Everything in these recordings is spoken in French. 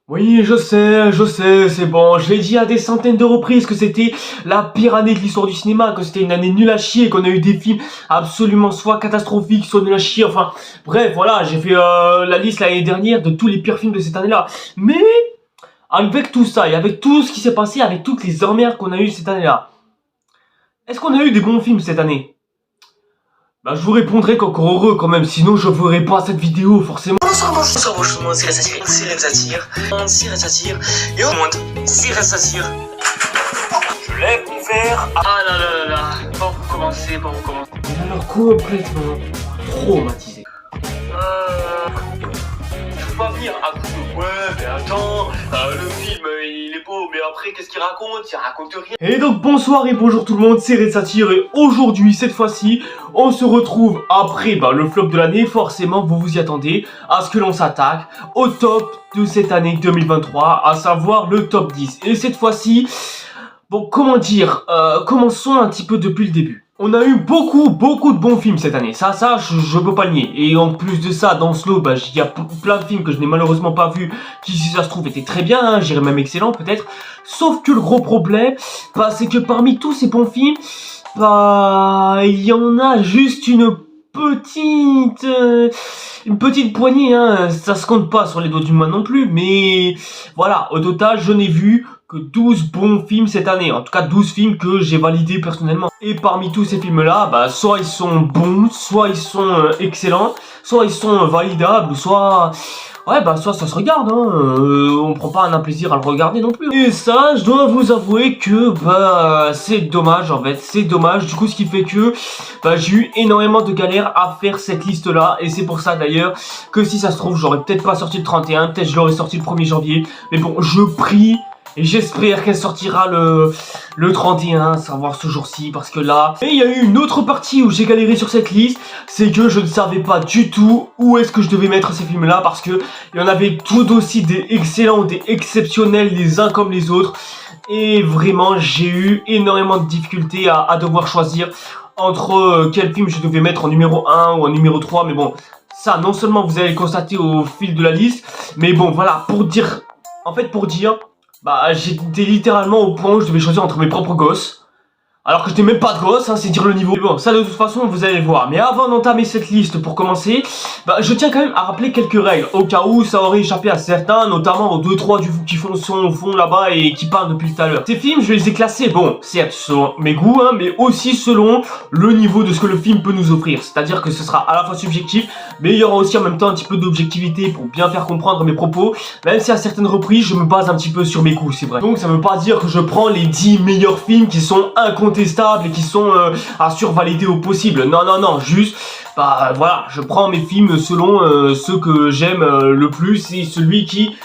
Oui, je sais, c'est bon. Je l'ai dit à des centaines de reprises que c'était la pire année de l'histoire du cinéma, que c'était une année nulle à chier, qu'on a eu des films absolument soit catastrophiques, soit nuls à chier. Enfin, bref, voilà, j'ai fait la liste l'année dernière de tous les pires films de cette année-là. Mais avec tout ça et avec tout ce qui s'est passé, avec toutes les emmerdes qu'on a eues cette année-là, est-ce qu'on a eu des bons films cette année? Bah, je vous répondrai qu'encore heureux quand même, sinon je ferai pas cette vidéo forcément. Bonsoir, bonjour tout le monde, c'est Sirène Satire, et au monde, Sirène Satire. Je lève mon verre. Ah là là là là, bon, vous commencez. Il a l'air complètement traumatisé. Je peux pas venir à coup de ouais, mais attends, le film il est beau, mais après qu'est-ce qu'il raconte? Il raconte rien. Et donc bonsoir et bonjour tout le monde, c'est Red Satire et aujourd'hui, cette fois-ci, on se retrouve après le flop de l'année. Forcément, vous vous y attendez à ce que l'on s'attaque au top de cette année 2023, à savoir le top 10. Et cette fois-ci, bon, comment dire, commençons un petit peu depuis le début. On a eu beaucoup de bons films cette année, ça je peux pas le nier. Et en plus de ça, dans ce lot, il y a plein de films que je n'ai malheureusement pas vus, qui si ça se trouve étaient très bien, hein, j'irais même excellent peut-être. Sauf que le gros problème, c'est que parmi tous ces bons films, il y en a juste une petite poignée, hein, ça se compte pas sur les doigts d'une main non plus, mais voilà, au total, je n'ai vu que 12 bons films cette année, en tout cas 12 films que j'ai validés personnellement. Et parmi tous ces films-là, soit ils sont bons, soit ils sont excellents, soit ils sont validables, soit... Ouais, soit ça se regarde, hein, on prend pas un plaisir à le regarder non plus. Et ça, je dois vous avouer que, c'est dommage en fait, c'est dommage, du coup ce qui fait que, j'ai eu énormément de galères à faire cette liste-là, et c'est pour ça d'ailleurs, que si ça se trouve, j'aurais peut-être pas sorti le 31, peut-être je l'aurais sorti le 1er janvier, mais bon, je prie... Et j'espère qu'elle sortira le 31, savoir ce jour-ci, parce que là... Et il y a eu une autre partie où j'ai galéré sur cette liste, c'est que je ne savais pas du tout où est-ce que je devais mettre ces films-là, parce que il y en avait tout aussi des excellents, des exceptionnels, les uns comme les autres. Et vraiment, j'ai eu énormément de difficultés à devoir choisir entre quel film je devais mettre en numéro 1 ou en numéro 3, mais bon... Ça, non seulement vous allez le constater au fil de la liste, mais bon, voilà, pour dire... En fait, pour dire... j'étais littéralement au point où je devais choisir entre mes propres gosses. Alors que je n'ai même pas de gosses, hein, c'est dire le niveau. Mais bon, ça de toute façon, vous allez le voir. Mais avant d'entamer cette liste pour commencer, je tiens quand même à rappeler quelques règles. Au cas où ça aurait échappé à certains, notamment aux 2-3 qui font son fond là-bas et qui parlent depuis tout à l'heure. Ces films, je les ai classés, bon, certes, selon mes goûts, hein, mais aussi selon le niveau de ce que le film peut nous offrir. C'est-à-dire que ce sera à la fois subjectif, mais il y aura aussi en même temps un petit peu d'objectivité pour bien faire comprendre mes propos. Même si à certaines reprises, je me base un petit peu sur mes goûts, c'est vrai. Donc ça veut pas dire que je prends les 10 meilleurs films qui sont incontestables et qui sont à survalider au possible. Non, juste, voilà, je prends mes films selon ceux que j'aime le plus et celui qui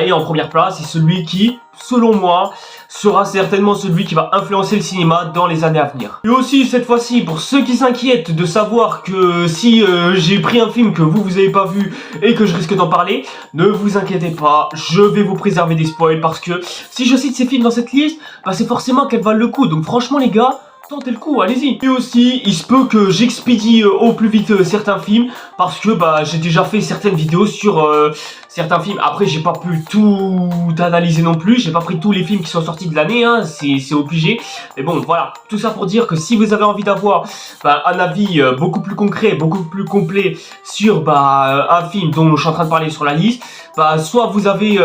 est en première place et celui qui, selon moi, sera certainement celui qui va influencer le cinéma dans les années à venir. Et aussi, cette fois-ci, pour ceux qui s'inquiètent de savoir que si j'ai pris un film que vous avez pas vu et que je risque d'en parler, ne vous inquiétez pas, je vais vous préserver des spoils parce que si je cite ces films dans cette liste, c'est forcément qu'elles valent le coup. Donc franchement les gars, tentez le coup, allez-y. Et aussi, il se peut que j'expédie au plus vite certains films parce que j'ai déjà fait certaines vidéos sur certains films. Après, j'ai pas pu tout analyser non plus, j'ai pas pris tous les films qui sont sortis de l'année, hein, c'est obligé. Mais bon, voilà, tout ça pour dire que si vous avez envie d'avoir un avis beaucoup plus concret, beaucoup plus complet sur un film dont je suis en train de parler sur la liste, soit vous avez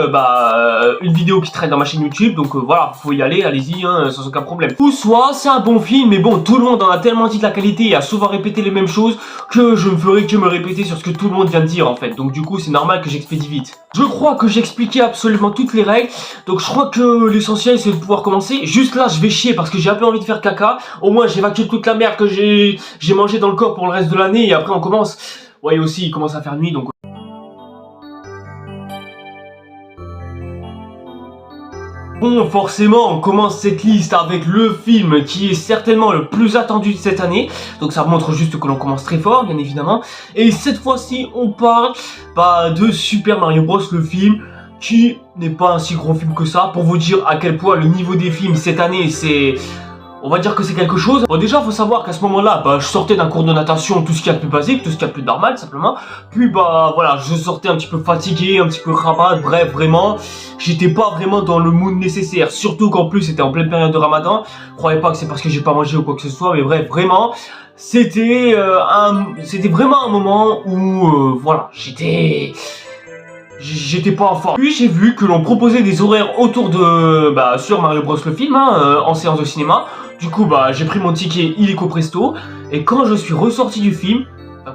une vidéo qui traîne dans ma chaîne YouTube, donc voilà, vous pouvez y aller, allez-y, hein, sans aucun problème. Ou soit c'est un bon film, mais bon, tout le monde en a tellement dit de la qualité et a souvent répété les mêmes choses que je ne ferai que me répéter sur ce que tout le monde vient de dire en fait. Donc du coup, c'est normal que j'expédie vite. Je crois que j'ai expliqué absolument toutes les règles, donc je crois que l'essentiel c'est de pouvoir commencer. Juste là, je vais chier parce que j'ai un peu envie de faire caca. Au moins, j'évacue toute la merde que j'ai mangé dans le corps pour le reste de l'année et après on commence. Ouais, aussi, il commence à faire nuit, donc... Bon, forcément, on commence cette liste avec le film qui est certainement le plus attendu de cette année. Donc ça montre juste que l'on commence très fort, bien évidemment. Et cette fois-ci, on parle de Super Mario Bros, le film qui n'est pas un si gros film que ça. Pour vous dire à quel point le niveau des films cette année, c'est... On va dire que c'est quelque chose. Bon, déjà, faut savoir qu'à ce moment-là, je sortais d'un cours de natation, tout ce qu'il y a de plus basique, tout ce qu'il y a de plus normal, simplement. Puis, voilà, je sortais un petit peu fatigué, un petit peu rabat, bref, vraiment, j'étais pas vraiment dans le mood nécessaire. Surtout qu'en plus, c'était en pleine période de Ramadan. Croyez pas que c'est parce que j'ai pas mangé ou quoi que ce soit, mais bref, vraiment, c'était vraiment un moment où, voilà, j'étais pas en forme. Puis j'ai vu que l'on proposait des horaires autour de, sur Mario Bros le film, en séance de cinéma. Du coup, j'ai pris mon ticket illico presto. Et quand je suis ressorti du film,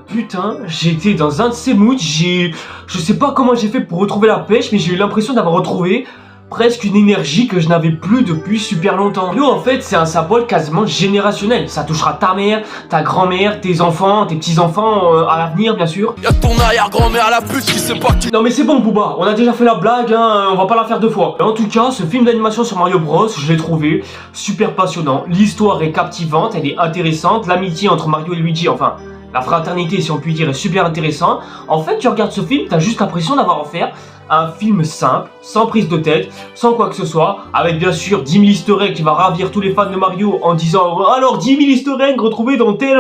putain, j'étais dans un de ces moods. Je sais pas comment j'ai fait pour retrouver la pêche, mais j'ai eu l'impression d'avoir retrouvé presque une énergie que je n'avais plus depuis super longtemps. Mario, en fait, c'est un symbole quasiment générationnel. Ça touchera ta mère, ta grand-mère, tes enfants, tes petits-enfants à l'avenir, bien sûr. Y'a ton arrière-grand-mère à la pute qui sait pas qui... Non mais c'est bon, Booba, on a déjà fait la blague, on va pas la faire deux fois. En tout cas, ce film d'animation sur Mario Bros, je l'ai trouvé super passionnant. L'histoire est captivante, elle est intéressante. L'amitié entre Mario et Luigi, enfin... la fraternité, si on peut dire, est super intéressant. En fait, tu regardes ce film, t'as juste l'impression d'avoir offert un film simple, sans prise de tête, sans quoi que ce soit, avec bien sûr 10 000 easter eggs qui va ravir tous les fans de Mario en disant alors 10 000 easter eggs retrouvés dans tel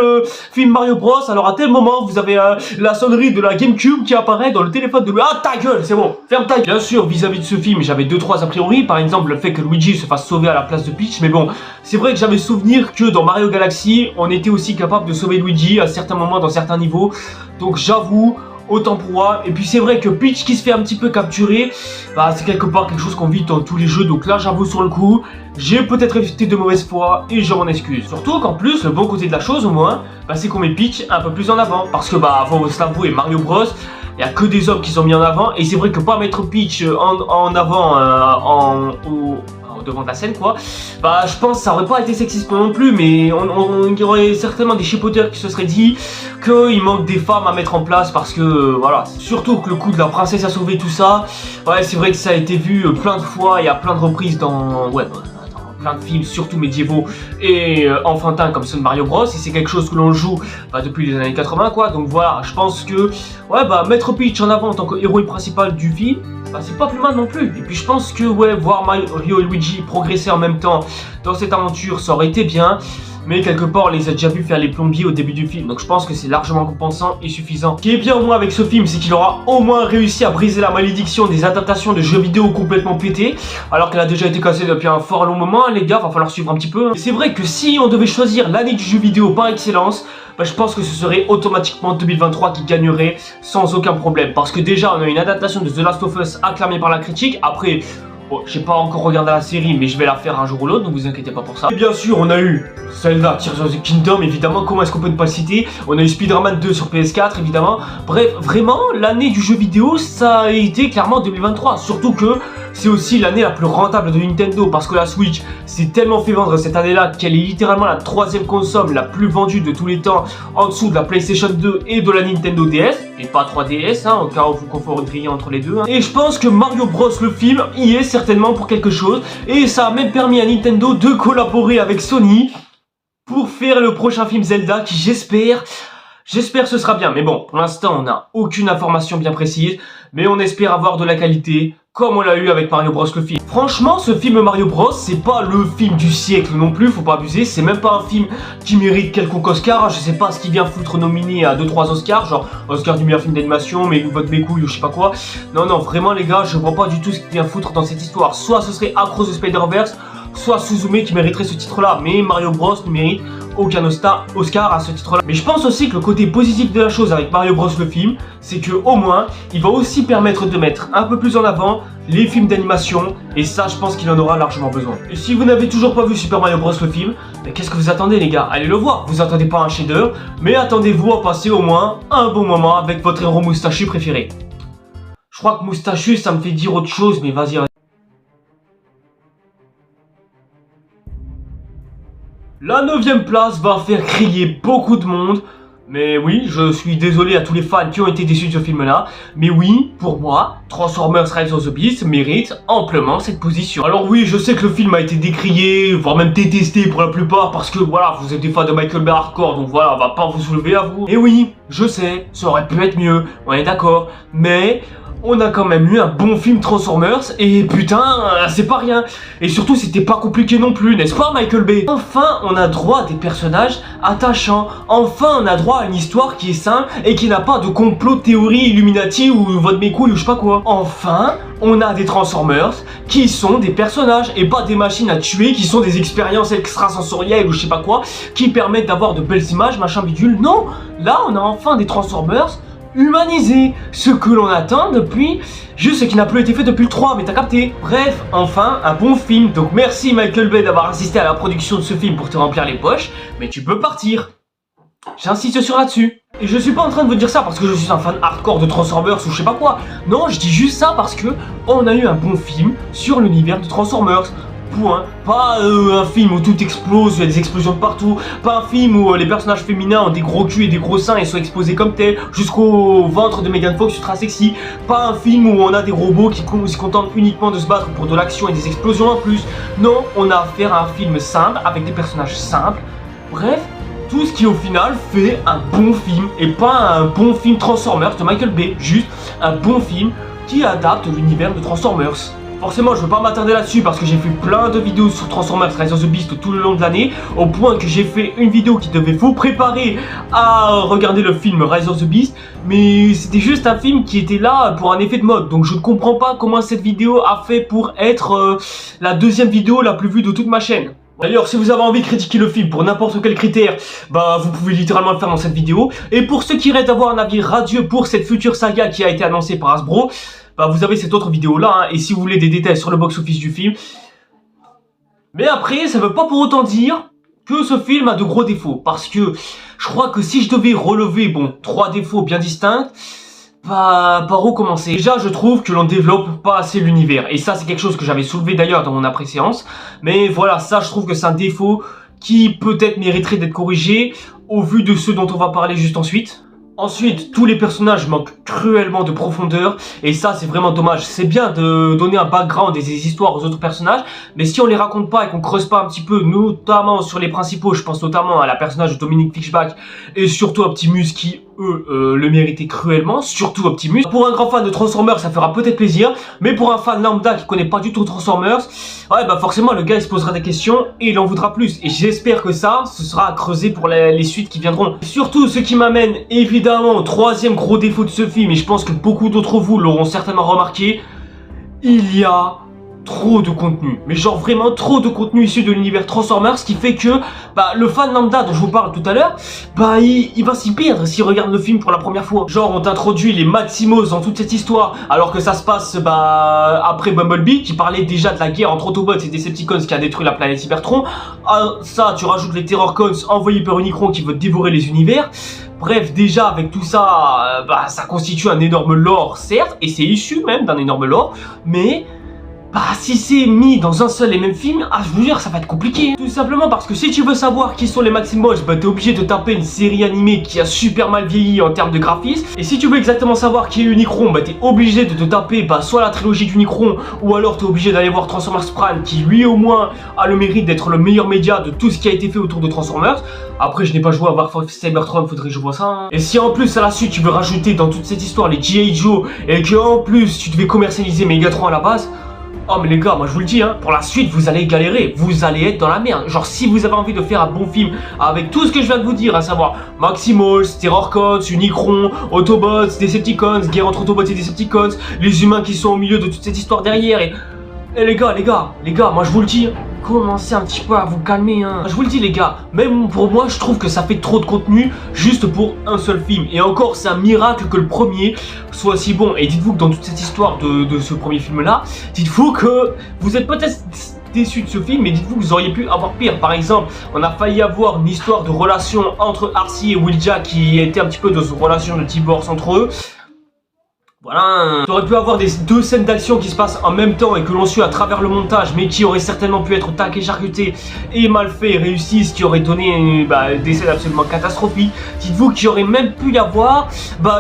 film Mario Bros, alors à tel moment vous avez la sonnerie de la GameCube qui apparaît dans le téléphone de ah ta gueule, c'est bon, ferme ta gueule. Bien sûr, vis-à-vis de ce film, j'avais 2-3 a priori, par exemple le fait que Luigi se fasse sauver à la place de Peach, mais bon, c'est vrai que j'avais souvenir que dans Mario Galaxy, on était aussi capable de sauver Luigi à certains moments dans certains niveaux, donc j'avoue, autant pour moi. Et puis c'est vrai que Peach qui se fait un petit peu capturer, c'est quelque part quelque chose qu'on vit dans tous les jeux. Donc là j'avoue sur le coup, j'ai peut-être été de mauvaise foi et je m'en excuse. Surtout qu'en plus le bon côté de la chose au moins, c'est qu'on met Peach un peu plus en avant. Parce que faut se l'avouer, Mario Bros, il n'y a que des hommes qui sont mis en avant. Et c'est vrai que pas mettre Peach en avant devant de la scène quoi, je pense que ça aurait pas été sexiste non plus, mais il y aurait certainement des chipoteurs qui se seraient dit qu'il manque des femmes à mettre en place parce que voilà, surtout que le coup de la princesse à sauver tout ça, c'est vrai que ça a été vu plein de fois et à plein de reprises dans plein de films, surtout médiévaux et enfantins comme ceux de Mario Bros, et c'est quelque chose que l'on joue depuis les années 80 quoi, donc voilà, je pense que mettre Peach en avant en tant qu'héroïne principale du film, c'est pas plus mal non plus. Et puis je pense que voir Mario et Luigi progresser en même temps dans cette aventure, ça aurait été bien. Mais quelque part, on les a déjà vus faire les plombiers au début du film. Donc je pense que c'est largement compensant et suffisant. Ce qui est bien au moins avec ce film, c'est qu'il aura au moins réussi à briser la malédiction des adaptations de jeux vidéo complètement pétés. Alors qu'elle a déjà été cassée depuis un fort long moment, les gars, va falloir suivre un petit peu. Et c'est vrai que si on devait choisir l'année du jeu vidéo par excellence, je pense que ce serait automatiquement 2023 qui gagnerait sans aucun problème. Parce que déjà, on a une adaptation de The Last of Us acclamée par la critique. Après... bon, j'ai pas encore regardé la série, mais je vais la faire un jour ou l'autre, ne vous inquiétez pas pour ça. Et bien sûr, on a eu Zelda Tears of the Kingdom, évidemment, comment est-ce qu'on peut ne pas le citer. On a eu Spider-Man 2 sur PS4, évidemment. Bref, vraiment, l'année du jeu vidéo, ça a été clairement 2023. Surtout que c'est aussi l'année la plus rentable de Nintendo, parce que la Switch s'est tellement fait vendre cette année-là qu'elle est littéralement la 3e console la plus vendue de tous les temps, en dessous de la PlayStation 2 et de la Nintendo DS, et pas 3DS, au cas où vous confondriez entre les deux. Et je pense que Mario Bros, le film, y est certainement pour quelque chose, et ça a même permis à Nintendo de collaborer avec Sony pour faire le prochain film Zelda qui j'espère ce sera bien. Mais bon, pour l'instant on n'a aucune information bien précise, mais on espère avoir de la qualité comme on l'a eu avec Mario Bros le film. Franchement, ce film Mario Bros, c'est pas le film du siècle non plus, faut pas abuser, c'est même pas un film qui mérite quelconque Oscar, je sais pas ce qui vient foutre nominé à 2-3 Oscars, genre Oscar du meilleur film d'animation, mais vote mes couilles ou je sais pas quoi. Non, vraiment les gars, je vois pas du tout ce qui vient foutre dans cette histoire. Soit ce serait Across the Spider-Verse, soit Suzume qui mériterait ce titre-là, mais Mario Bros ne mérite aucun Oscar à ce titre-là. Mais je pense aussi que le côté positif de la chose avec Mario Bros le film, c'est que au moins, il va aussi permettre de mettre un peu plus en avant les films d'animation, et ça je pense qu'il en aura largement besoin. Et si vous n'avez toujours pas vu Super Mario Bros le film, qu'est-ce que vous attendez les gars? Allez le voir, vous attendez pas un chef-d'œuvre, mais attendez-vous à passer au moins un bon moment avec votre héros moustachu préféré. Je crois que moustachu ça me fait dire autre chose, mais vas-y. La 9e place va faire crier beaucoup de monde, mais oui, je suis désolé à tous les fans qui ont été déçus de ce film-là, mais oui, pour moi, Transformers Rise of the Beasts mérite amplement cette position. Alors oui, je sais que le film a été décrié, voire même détesté pour la plupart, parce que voilà, vous êtes des fans de Michael Bay hardcore, donc voilà, on va pas vous soulever à vous. Et oui, je sais, ça aurait pu être mieux, on est d'accord, mais on a quand même eu un bon film Transformers, et putain, c'est pas rien. Et surtout, c'était pas compliqué non plus, n'est-ce pas Michael Bay? Enfin, on a droit à des personnages attachants. Enfin, on a droit à une histoire qui est simple et qui n'a pas de complot, théorie, Illuminati ou vote mes couilles ou je sais pas quoi. Enfin, on a des Transformers qui sont des personnages et pas des machines à tuer qui sont des expériences extrasensorielles ou je sais pas quoi qui permettent d'avoir de belles images, machin bidule. Non, là, on a enfin des Transformers humanisé, ce que l'on attend depuis, juste ce qui n'a plus été fait depuis le 3, mais t'as capté. Bref, enfin, un bon film, donc merci Michael Bay d'avoir assisté à la production de ce film pour te remplir les poches, mais tu peux partir. J'insiste sur là-dessus. Et je suis pas en train de vous dire ça parce que je suis un fan hardcore de Transformers ou je sais pas quoi. Non, je dis juste ça parce que on a eu un bon film sur l'univers de Transformers. Point. Pas un film où tout explose, il y a des explosions de partout. Pas un film où les personnages féminins ont des gros culs et des gros seins et sont exposés comme tels, jusqu'au ventre de Megan Fox ultra sexy. Pas un film où on a des robots qui se contentent uniquement de se battre pour de l'action et des explosions en plus. Non, on a affaire à un film simple, avec des personnages simples. Bref, tout ce qui au final fait un bon film, et pas un bon film Transformers de Michael Bay. Juste un bon film qui adapte l'univers de Transformers. Forcément, je veux pas m'attarder là-dessus parce que j'ai fait plein de vidéos sur Transformers Rise of the Beast tout le long de l'année, au point que j'ai fait une vidéo qui devait vous préparer à regarder le film Rise of the Beast, mais c'était juste un film qui était là pour un effet de mode, donc je ne comprends pas comment cette vidéo a fait pour être la deuxième vidéo la plus vue de toute ma chaîne. D'ailleurs, si vous avez envie de critiquer le film pour n'importe quel critère, bah vous pouvez littéralement le faire dans cette vidéo. Et pour ceux qui restent d'avoir un avis radieux pour cette future saga qui a été annoncée par Hasbro, bah vous avez cette autre vidéo là, hein, et si vous voulez des détails sur le box-office du film. Mais après, ça veut pas pour autant dire que ce film a de gros défauts, parce que je crois que si je devais relever, bon, 3 défauts bien distincts, bah, par où commencer? Déjà, je trouve que l'on développe pas assez l'univers, et ça c'est quelque chose que j'avais soulevé d'ailleurs dans mon après-séance, mais voilà, ça je trouve que c'est un défaut qui peut-être mériterait d'être corrigé, au vu de ceux dont on va parler juste ensuite. Ensuite, tous les personnages manquent cruellement de profondeur, et ça c'est vraiment dommage. C'est bien de donner un background et des histoires aux autres personnages, mais si on les raconte pas et qu'on creuse pas un petit peu, notamment sur les principaux, je pense notamment à la personnage de Dominique Fishback, et surtout à Optimus qui, eux, le méritaient cruellement, surtout Optimus. Pour un grand fan de Transformers, ça fera peut-être plaisir, mais pour un fan lambda qui connaît pas du tout Transformers, ouais bah forcément le gars il se posera des questions, et il en voudra plus, et j'espère que ça, ce sera à creuser pour les suites qui viendront. Surtout ce qui m'amène évidemment au troisième gros défaut de ce film, et je pense que beaucoup d'entre vous l'auront certainement remarqué, il y a trop de contenu, mais genre vraiment trop de contenu issu de l'univers Transformers, ce qui fait que bah, le fan lambda dont je vous parle tout à l'heure, bah il va s'y perdre s'il regarde le film pour la première fois. Genre on t'introduit les Maximos dans toute cette histoire, alors que ça se passe bah, après Bumblebee, qui parlait déjà de la guerre entre Autobots et Decepticons qui a détruit la planète Cybertron. À ça tu rajoutes les Terrorcons envoyés par Unicron qui veut dévorer les univers. Bref, déjà avec tout ça, bah, ça constitue un énorme lore certes, et c'est issu même d'un énorme lore, mais bah si c'est mis dans un seul et même film, je vous jure ça va être compliqué. Tout simplement parce que si tu veux savoir qui sont les Maximals, bah t'es obligé de taper une série animée qui a super mal vieilli en termes de graphisme. Et si tu veux exactement savoir qui est Unicron, bah t'es obligé de te taper bah, soit la trilogie d'Unicron, ou alors t'es obligé d'aller voir Transformers Prime, qui lui au moins a le mérite d'être le meilleur média de tout ce qui a été fait autour de Transformers. Après je n'ai pas joué à Warfare Cybertron, faudrait que je vois ça, hein. Et si en plus à la suite tu veux rajouter dans toute cette histoire les G.I. Joe, et que en plus tu devais commercialiser Megatron à la base, oh mais les gars, moi je vous le dis, hein, pour la suite vous allez galérer, vous allez être dans la merde. Genre si vous avez envie de faire un bon film avec tout ce que je viens de vous dire, à savoir Maximals, Terrorcots, Unicron, Autobots, Decepticons, guerre entre Autobots et Decepticons, les humains qui sont au milieu de toute cette histoire derrière, et les gars, moi je vous le dis, commencez un petit peu à vous calmer, hein. Je vous le dis les gars, même pour moi je trouve que ça fait trop de contenu juste pour un seul film. Et encore c'est un miracle que le premier soit si bon. Et dites-vous que dans toute cette histoire de ce premier film là, dites-vous que vous êtes peut-être déçus de ce film, mais dites-vous que vous auriez pu avoir pire. Par exemple, on a failli avoir une histoire de relation entre Arcee et Wheeljack qui était un petit peu de cette relation de divorce entre eux. Voilà, tu aurais pu avoir deux scènes d'action qui se passent en même temps et que l'on suit à travers le montage, mais qui auraient certainement pu être taquées, charcutées et mal fait et réussi, ce qui aurait donné des scènes absolument catastrophiques. Dites-vous qu'il y aurait même pu y avoir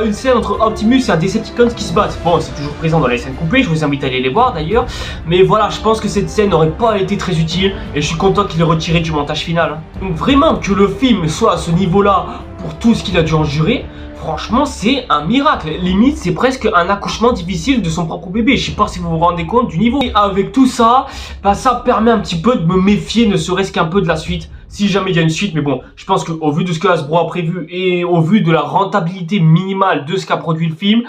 une scène entre Optimus et un Decepticons qui se battent. Bon, c'est toujours présent dans les scènes coupées, je vous invite à aller les voir d'ailleurs. Mais voilà, je pense que cette scène n'aurait pas été très utile et je suis content qu'il ait retiré du montage final. Donc vraiment que le film soit à ce niveau-là pour tout ce qu'il a dû endurer, Franchement, c'est un miracle. Limite, c'est presque un accouchement difficile de son propre bébé. Je sais pas si vous vous rendez compte du niveau. Et avec tout ça, bah, ça permet un petit peu de me méfier, ne serait-ce qu'un peu de la suite. Si jamais il y a une suite, mais bon, je pense qu'au vu de ce que Hasbro a prévu et au vu de la rentabilité minimale de ce qu'a produit le film,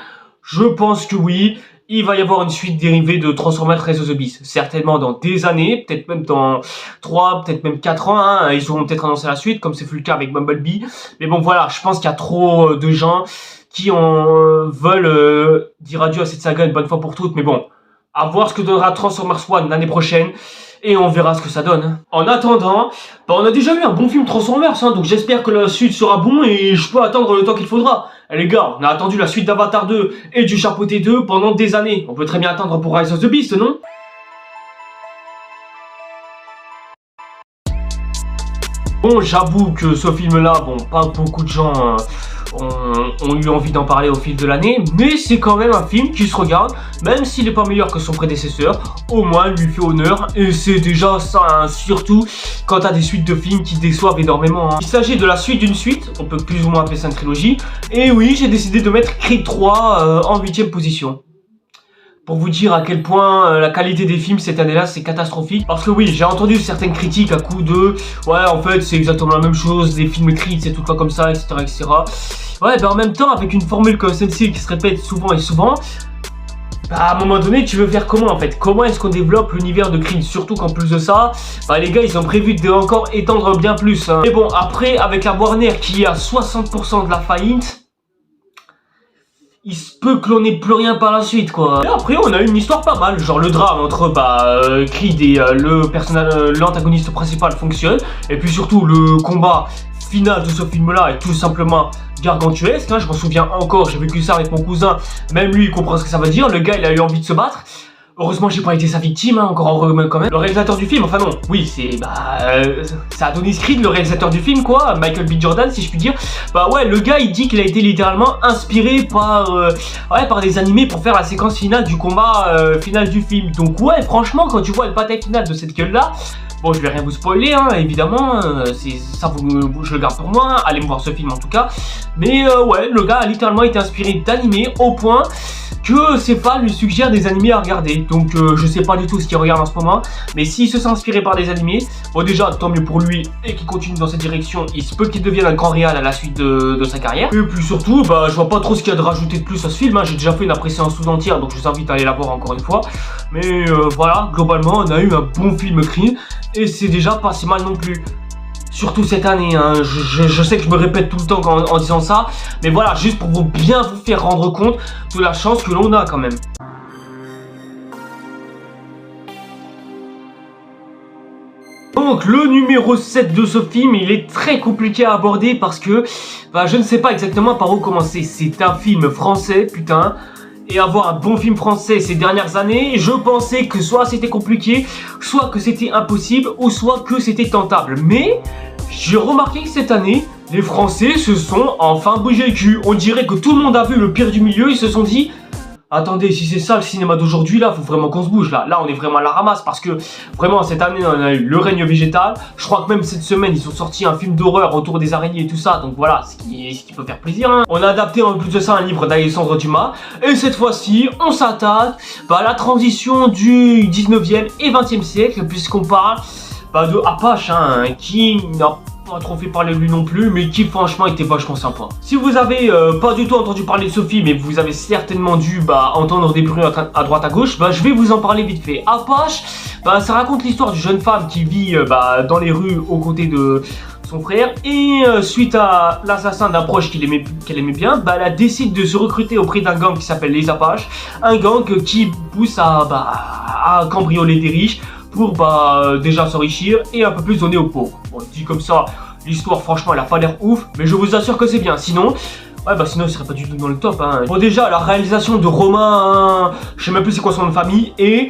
je pense que oui, il va y avoir une suite dérivée de Transformers Rise of the Beast. Certainement dans des années, peut-être même dans 3, peut-être même 4 ans, hein. Ils auront peut-être annoncé la suite, comme c'est fut le cas avec Bumblebee. Mais bon, voilà, je pense qu'il y a trop de gens qui veulent dire adieu à cette saga une bonne fois pour toutes. Mais bon, à voir ce que donnera Transformers One l'année prochaine. Et on verra ce que ça donne. En attendant, bah on a déjà eu un bon film Transformers, hein, donc j'espère que la suite sera bon et je peux attendre le temps qu'il faudra. Et les gars, on a attendu la suite d'Avatar 2 et du Chapeauté 2 pendant des années. On peut très bien attendre pour Rise of the Beast, non? Bon, j'avoue que ce film-là, bon, pas beaucoup de gens ont eu envie d'en parler au fil de l'année, mais c'est quand même un film qui se regarde, même s'il n'est pas meilleur que son prédécesseur, au moins il lui fait honneur, et c'est déjà ça, hein, surtout quand t'as des suites de films qui déçoivent énormément. Hein. Il s'agit de la suite d'une suite, on peut plus ou moins appeler ça une trilogie, et oui, j'ai décidé de mettre Creed 3 en 8ème position. Pour vous dire à quel point la qualité des films cette année-là c'est catastrophique. Parce que oui, j'ai entendu certaines critiques à coup de ouais en fait c'est exactement la même chose, des films Creed c'est tout le temps comme ça, etc. etc. Ouais ben en même temps avec une formule comme celle-ci qui se répète souvent et souvent, bah à un moment donné tu veux faire comment en fait? Comment est-ce qu'on développe l'univers de Creed? Surtout qu'en plus de ça, bah les gars ils ont prévu de encore étendre bien plus. Hein. Mais bon après avec la Warner qui est à 60% de la faillite, il se peut que l'on n'ait plus rien par la suite quoi. Et après on a une histoire pas mal, genre le drame entre Creed et l'antagoniste principal fonctionne. Et puis surtout le combat final de ce film là est tout simplement gargantuesque, hein. Je m'en souviens encore, j'ai vécu ça avec mon cousin, même lui il comprend ce que ça veut dire, le gars il a eu envie de se battre. Heureusement j'ai pas été sa victime, hein, encore heureux quand même. Le réalisateur du film, enfin non, oui c'est Adonis Creed, le réalisateur du film quoi, Michael B. Jordan si je puis dire. Bah ouais, le gars il dit qu'il a été littéralement inspiré par des animés pour faire la séquence finale du combat final du film. Donc ouais franchement quand tu vois le bataille finale de cette gueule là, bon je vais rien vous spoiler hein, évidemment, c'est ça je le garde pour moi, hein. Allez me voir ce film en tout cas. Mais ouais le gars a littéralement été inspiré d'animés au point que ses fans lui suggèrent des animés à regarder. Donc je sais pas du tout ce qu'il regarde en ce moment, mais s'il se sent inspiré par des animés, bon déjà tant mieux pour lui et qu'il continue dans cette direction, il se peut qu'il devienne un grand réal à la suite de sa carrière. Et puis surtout, bah je vois pas trop ce qu'il y a de rajouter de plus à ce film, hein. J'ai déjà fait une appréciation sous entière, donc je vous invite à aller la voir encore une fois. Mais voilà, globalement on a eu un bon film Creed, et c'est déjà pas si mal non plus. Surtout cette année, hein. Je sais que je me répète tout le temps en disant ça, mais voilà, juste pour bien vous faire rendre compte de la chance que l'on a quand même. Donc le numéro 7 de ce film, il est très compliqué à aborder parce que bah, je ne sais pas exactement par où commencer. C'est un film français, putain. Et avoir un bon film français ces dernières années, je pensais que soit c'était compliqué, soit que c'était impossible, ou soit que c'était tentable. Mais j'ai remarqué que cette année, les Français se sont enfin bougé le cul. On dirait que tout le monde a vu le pire du milieu, ils se sont dit attendez, si c'est ça le cinéma d'aujourd'hui, là, faut vraiment qu'on se bouge, là. Là, on est vraiment à la ramasse, parce que, vraiment, cette année, on a eu Le Règne Végétal. Je crois que même cette semaine, ils ont sorti un film d'horreur autour des araignées et tout ça. Donc voilà, ce qui peut faire plaisir, hein. On a adapté, en plus de ça, un livre d'Alexandre Dumas. Et cette fois-ci, on s'attaque à la transition du 19e et 20e siècle, puisqu'on parle de Apache, hein, qui n'a pas trop fait parler de lui non plus, mais qui franchement était vachement sympa. Si vous avez pas du tout entendu parler de ce film, mais vous avez certainement dû entendre des bruits à droite à gauche, je vais vous en parler vite fait. Apache, ça raconte l'histoire d'une jeune femme qui vit dans les rues aux côtés de son frère, et suite à l'assassin d'un proche qu'elle aimait bien, elle décide de se recruter auprès d'un gang qui s'appelle les Apaches, un gang qui pousse à cambrioler des riches pour déjà s'enrichir et un peu plus donner aux pauvres. Bon, dit comme ça, l'histoire franchement elle a pas l'air ouf, mais je vous assure que c'est bien. Sinon, sinon il serait pas du tout dans le top, hein. Bon déjà la réalisation de Romain, je sais même plus c'est quoi son nom de famille, et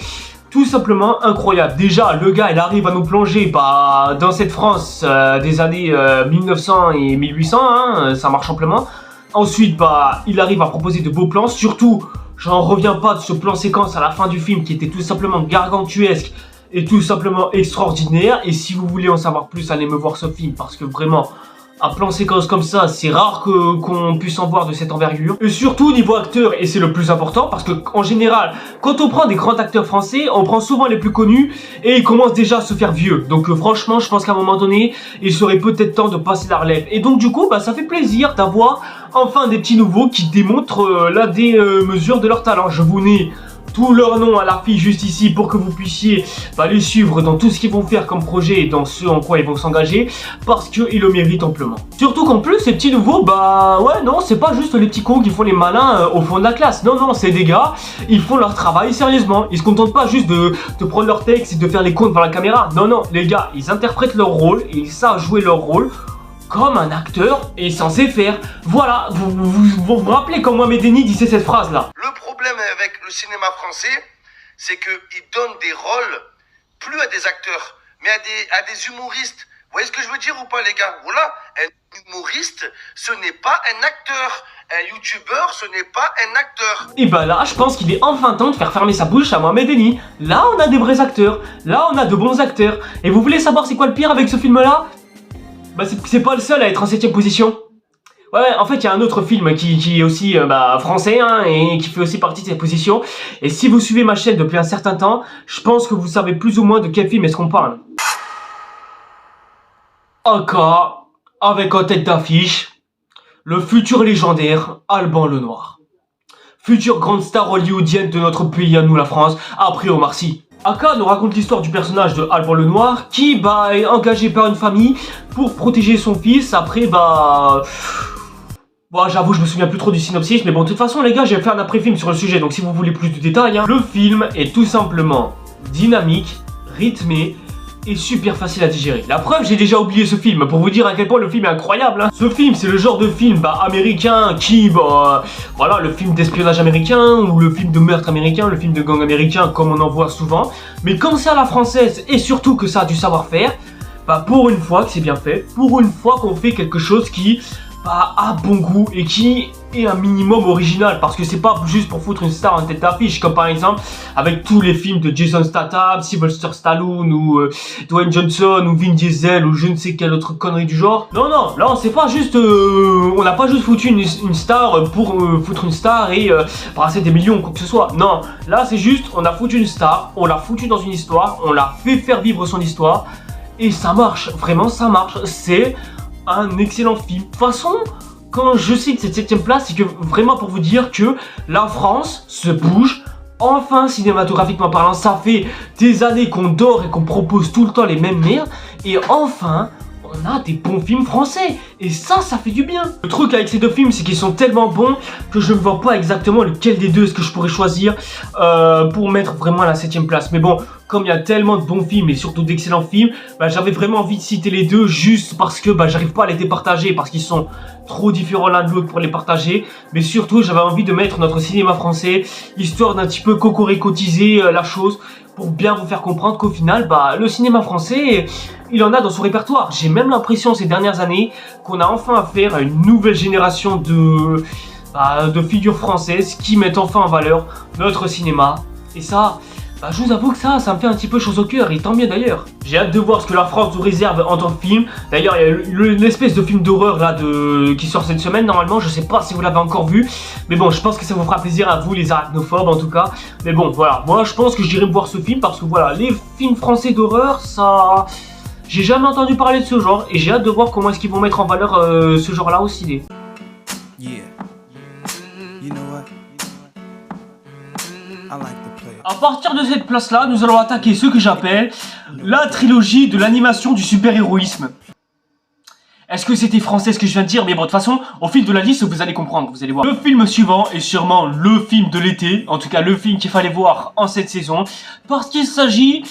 tout simplement incroyable. Déjà le gars il arrive à nous plonger dans cette France des années 1900 et 1800, hein, ça marche amplement. Ensuite il arrive à proposer de beaux plans, surtout j'en reviens pas de ce plan séquence à la fin du film qui était tout simplement gargantuesque et tout simplement extraordinaire. Et si vous voulez en savoir plus, allez me voir ce film parce que vraiment Un plan séquence comme ça, c'est rare qu'on puisse en voir de cette envergure. Et surtout niveau acteur, et c'est le plus important, parce que en général, quand on prend des grands acteurs français, on prend souvent les plus connus, et ils commencent déjà à se faire vieux. Donc franchement, je pense qu'à un moment donné, il serait peut-être temps de passer la relève. Et donc du coup, ça fait plaisir d'avoir enfin des petits nouveaux qui démontrent la mesure de leur talent. Je vous mets tout leur nom à l'affiche juste ici pour que vous puissiez les suivre dans tout ce qu'ils vont faire comme projet et dans ce en quoi ils vont s'engager, parce qu'ils le méritent amplement. Surtout qu'en plus ces petits nouveaux, ouais non, c'est pas juste les petits cons qui font les malins au fond de la classe. Non, c'est des gars, ils font leur travail sérieusement. Ils se contentent pas juste de prendre leur texte et de faire les cons devant la caméra. Non, les gars, ils interprètent leur rôle et ils savent jouer leur rôle comme un acteur est censé faire. Voilà, vous rappelez quand Mohamed Eni disait cette phrase là. Le problème avec le cinéma français, c'est qu'il donne des rôles plus à des acteurs, mais à des humoristes. Vous voyez ce que je veux dire ou pas, les gars? Voilà, un humoriste, ce n'est pas un acteur. Un youtubeur, ce n'est pas un acteur. Et là, je pense qu'il est enfin temps de faire fermer sa bouche à Mohamed Eni. Là, on a des vrais acteurs. Là, on a de bons acteurs. Et vous voulez savoir c'est quoi le pire avec ce film-là? C'est pas le seul à être en 7ème position. Ouais, en fait, il y a un autre film qui est aussi français et qui fait aussi partie de cette position. Et si vous suivez ma chaîne depuis un certain temps, je pense que vous savez plus ou moins de quel film est-ce qu'on parle. Encore, avec en tête d'affiche, le futur légendaire Alban Lenoir. Future grande star hollywoodienne de notre pays à nous, la France, après Omar Sy. Aka nous raconte l'histoire du personnage de Alban Lenoir qui est engagé par une famille pour protéger son fils après j'avoue je me souviens plus trop du synopsis, mais bon de toute façon les gars j'ai fait un après-film sur le sujet, donc si vous voulez plus de détails, le film est tout simplement dynamique, rythmé et super facile à digérer. La preuve, j'ai déjà oublié ce film pour vous dire à quel point le film est incroyable. Ce film, c'est le genre de film américain qui, voilà, le film d'espionnage américain ou le film de meurtre américain, le film de gang américain comme on en voit souvent. Mais comme c'est à la française et surtout que ça a du savoir-faire, pour une fois que c'est bien fait, pour une fois qu'on fait quelque chose qui a bon goût et qui est un minimum original, parce que c'est pas juste pour foutre une star en tête d'affiche comme par exemple avec tous les films de Jason Statham, Sylvester Stallone ou Dwayne Johnson ou Vin Diesel ou je ne sais quelle autre connerie du genre. Non, là on sait pas juste on n'a pas juste foutu une star pour foutre une star et brasser des millions ou quoi que ce soit. Non, là c'est juste on a foutu une star, on l'a foutu dans une histoire, on l'a fait faire vivre son histoire et ça marche, vraiment ça marche. C'est un excellent film. De toute façon, quand je cite cette 7ème place, c'est que vraiment pour vous dire que la France se bouge, enfin cinématographiquement parlant. Ça fait des années qu'on dort et qu'on propose tout le temps les mêmes merdes, et enfin on a des bons films français, et ça fait du bien. Le truc avec ces deux films, c'est qu'ils sont tellement bons que je ne vois pas exactement lequel des deux est-ce que je pourrais choisir pour mettre vraiment à la 7ème place. Mais bon, comme il y a tellement de bons films et surtout d'excellents films, j'avais vraiment envie de citer les deux juste parce que j'arrive pas à les départager parce qu'ils sont trop différents l'un de l'autre pour les partager. Mais surtout, j'avais envie de mettre notre cinéma français, histoire d'un petit peu cocoricotiser la chose pour bien vous faire comprendre qu'au final, le cinéma français, il en a dans son répertoire. J'ai même l'impression ces dernières années qu'on a enfin affaire à une nouvelle génération de figures françaises qui mettent enfin en valeur notre cinéma. Et ça, je vous avoue que ça me fait un petit peu chose au cœur, et tant mieux d'ailleurs. J'ai hâte de voir ce que la France nous réserve en tant que film. D'ailleurs, il y a l'espèce de film d'horreur là qui sort cette semaine normalement, je sais pas si vous l'avez encore vu. Mais bon, je pense que ça vous fera plaisir à vous les arachnophobes en tout cas. Mais bon, voilà, moi je pense que j'irai voir ce film parce que voilà, les films français d'horreur, ça... J'ai jamais entendu parler de ce genre, et j'ai hâte de voir comment est-ce qu'ils vont mettre en valeur ce genre-là au ciné. À partir de cette place-là, nous allons attaquer ce que j'appelle la trilogie de l'animation du super-héroïsme. Est-ce que c'était français ce que je viens de dire? Mais bon, de toute façon, au fil de la liste, vous allez comprendre, vous allez voir. Le film suivant est sûrement le film de l'été, en tout cas le film qu'il fallait voir en cette saison, parce qu'il s'agit,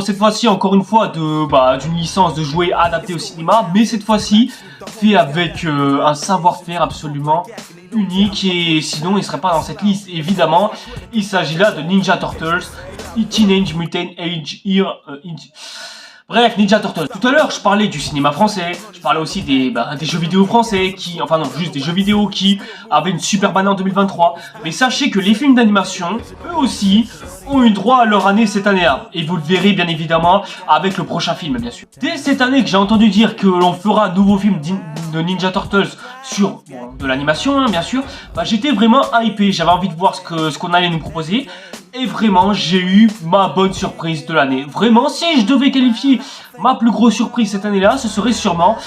cette fois-ci encore une fois, d'une licence de jouets adaptée au cinéma, mais cette fois-ci fait avec un savoir-faire absolument unique, et sinon il serait pas dans cette liste. Évidemment, il s'agit là de Ninja Turtles, Teenage Mutant Ninja Hero. Bref, Ninja Turtles. Tout à l'heure, je parlais du cinéma français, je parlais aussi des jeux vidéo français enfin non, juste des jeux vidéo qui avaient une super année en 2023. Mais sachez que les films d'animation, eux aussi, ont eu droit à leur année cette année-là. Et vous le verrez bien évidemment avec le prochain film, bien sûr. Dès cette année que j'ai entendu dire que l'on fera un nouveau film de Ninja Turtles sur de l'animation, hein, bien sûr, j'étais vraiment hypé. J'avais envie de voir ce qu'on allait nous proposer. Et vraiment, j'ai eu ma bonne surprise de l'année. Vraiment, si je devais qualifier ma plus grosse surprise cette année-là, ce serait sûrement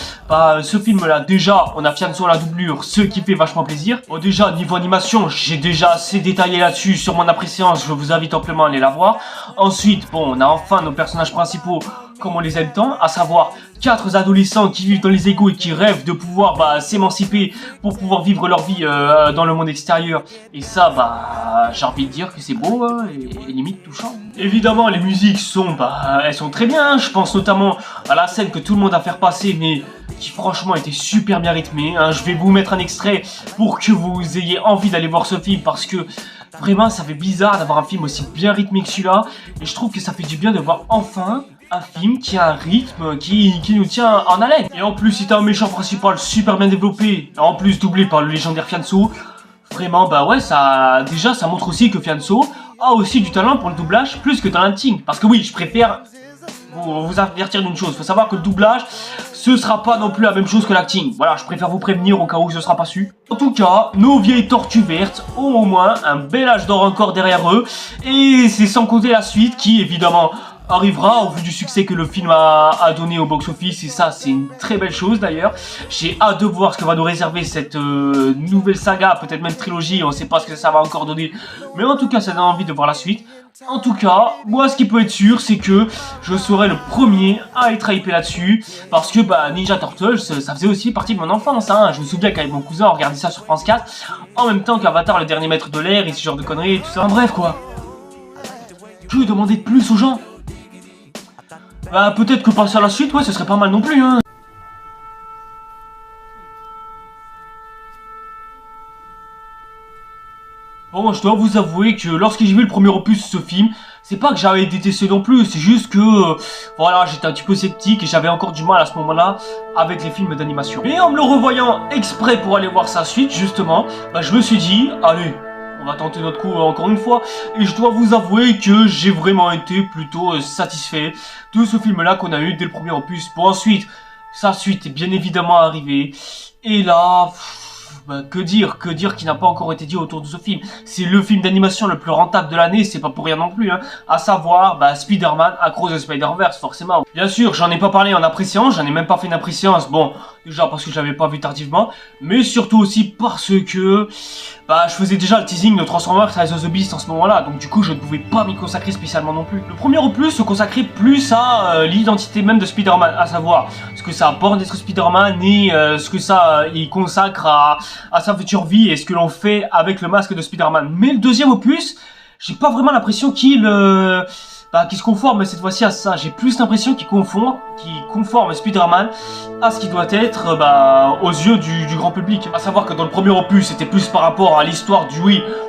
ce film-là. Déjà, on a Fianso à la doublure, ce qui fait vachement plaisir. Bon, déjà, niveau animation, j'ai déjà assez détaillé là-dessus sur mon appréciation. Je vous invite amplement à aller la voir. Ensuite, bon, on a enfin nos personnages principaux comme on les aime tant, à savoir 4 adolescents qui vivent dans les égouts et qui rêvent de pouvoir s'émanciper pour pouvoir vivre leur vie dans le monde extérieur. Et ça, j'ai envie de dire que c'est beau hein, et limite touchant. Évidemment, les musiques sont, elles sont très bien. Hein. Je pense notamment à la scène que tout le monde a fait passer, mais qui franchement était super bien rythmée. Hein. Je vais vous mettre un extrait pour que vous ayez envie d'aller voir ce film parce que vraiment, ça fait bizarre d'avoir un film aussi bien rythmé que celui-là. Et je trouve que ça fait du bien de voir enfin un film qui a un rythme qui nous tient en haleine. Et en plus, c'est un méchant principal super bien développé, en plus doublé par le légendaire Fianso. Vraiment, ouais, ça montre aussi que Fianso a aussi du talent pour le doublage plus que dans l'acting. Parce que oui, je préfère vous avertir d'une chose. Faut savoir que le doublage, ce sera pas non plus la même chose que l'acting. Voilà, je préfère vous prévenir au cas où ce sera pas su. En tout cas, nos vieilles tortues vertes ont au moins un bel âge d'or encore derrière eux. Et c'est sans compter la suite qui, évidemment, arrivera au vu du succès que le film a donné au box-office. Et ça, c'est une très belle chose d'ailleurs. J'ai hâte de voir ce que va nous réserver cette nouvelle saga, peut-être même trilogie. On sait pas ce que ça va encore donner. Mais en tout cas, ça donne envie de voir la suite. En tout cas, moi ce qui peut être sûr, c'est que je serai le premier à être hypé là-dessus. Parce que Ninja Turtles, ça faisait aussi partie de mon enfance. Hein. Je me souviens qu'avec mon cousin, on regardait ça sur France 4. En même temps qu'Avatar, le dernier maître de l'air et ce genre de conneries et tout ça. En bref quoi. Que demander de plus aux gens? Peut-être que passer à la suite, ouais, ce serait pas mal non plus, hein. Bon, je dois vous avouer que lorsque j'ai vu le premier opus de ce film, c'est pas que j'avais détesté non plus, c'est juste que, voilà, j'étais un petit peu sceptique et j'avais encore du mal à ce moment-là avec les films d'animation. Et en me le revoyant exprès pour aller voir sa suite, justement, je me suis dit, allez, on va tenter notre coup encore une fois. Et je dois vous avouer que j'ai vraiment été plutôt satisfait de ce film-là qu'on a eu dès le premier opus. Pour ensuite, sa suite est bien évidemment arrivée. Et là... que dire qui n'a pas encore été dit autour de ce film. C'est le film d'animation le plus rentable de l'année, c'est pas pour rien non plus, hein. À savoir, Spider-Man Across the Spider-Verse, forcément. Bien sûr, j'en ai pas parlé en après-séance, j'en ai même pas fait une après-séance, bon, déjà parce que je l'avais pas vu tardivement, mais surtout aussi parce que, je faisais déjà le teasing de Transformers Rise of the Beast en ce moment-là, donc du coup, je ne pouvais pas m'y consacrer spécialement non plus. Le premier opus se consacrait plus à l'identité même de Spider-Man, à savoir ce que ça apporte d'être Spider-Man et ce que ça il consacre à sa future vie et ce que l'on fait avec le masque de Spider-Man. Mais le deuxième opus, j'ai pas vraiment l'impression qu'il se conforme cette fois-ci à ça. J'ai plus l'impression qu'il conforme Spider-Man à ce qui doit être aux yeux du grand public. À savoir que dans le premier opus, c'était plus par rapport à l'histoire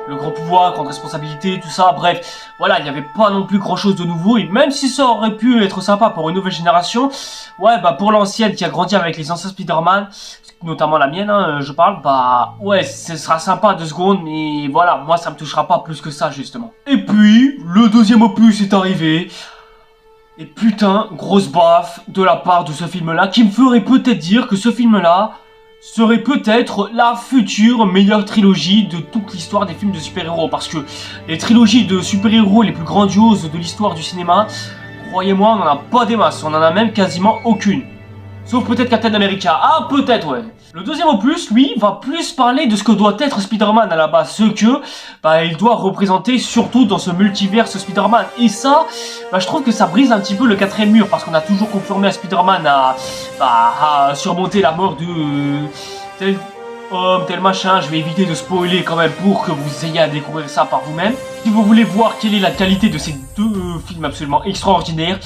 le grand pouvoir, grande responsabilité, tout ça. Bref, voilà, il n'y avait pas non plus grand-chose de nouveau. Et même si ça aurait pu être sympa pour une nouvelle génération, ouais, pour l'ancienne qui a grandi avec les anciens Spider-Man, notamment la mienne, hein, je parle, ouais, ce sera sympa 2 secondes, mais voilà, moi ça me touchera pas plus que ça, justement. Et puis, le deuxième opus est arrivé, et putain, grosse baffe de la part de ce film-là, qui me ferait peut-être dire que ce film-là serait peut-être la future meilleure trilogie de toute l'histoire des films de super-héros, parce que les trilogies de super-héros les plus grandioses de l'histoire du cinéma, croyez-moi, on n'en a pas des masses, on en a même quasiment aucune. Sauf peut-être Captain America. Ah, peut-être, ouais. Le deuxième opus, lui, va plus parler de ce que doit être Spider-Man à la base. Ce que, il doit représenter surtout dans ce multiverse Spider-Man. Et ça, je trouve que ça brise un petit peu le 4ème mur. Parce qu'on a toujours confirmé à Spider-Man à surmonter la mort de tel homme, tel machin. Je vais éviter de spoiler quand même pour que vous ayez à découvrir ça par vous-même. Si vous voulez voir quelle est la qualité de ces 2 films absolument extraordinaires,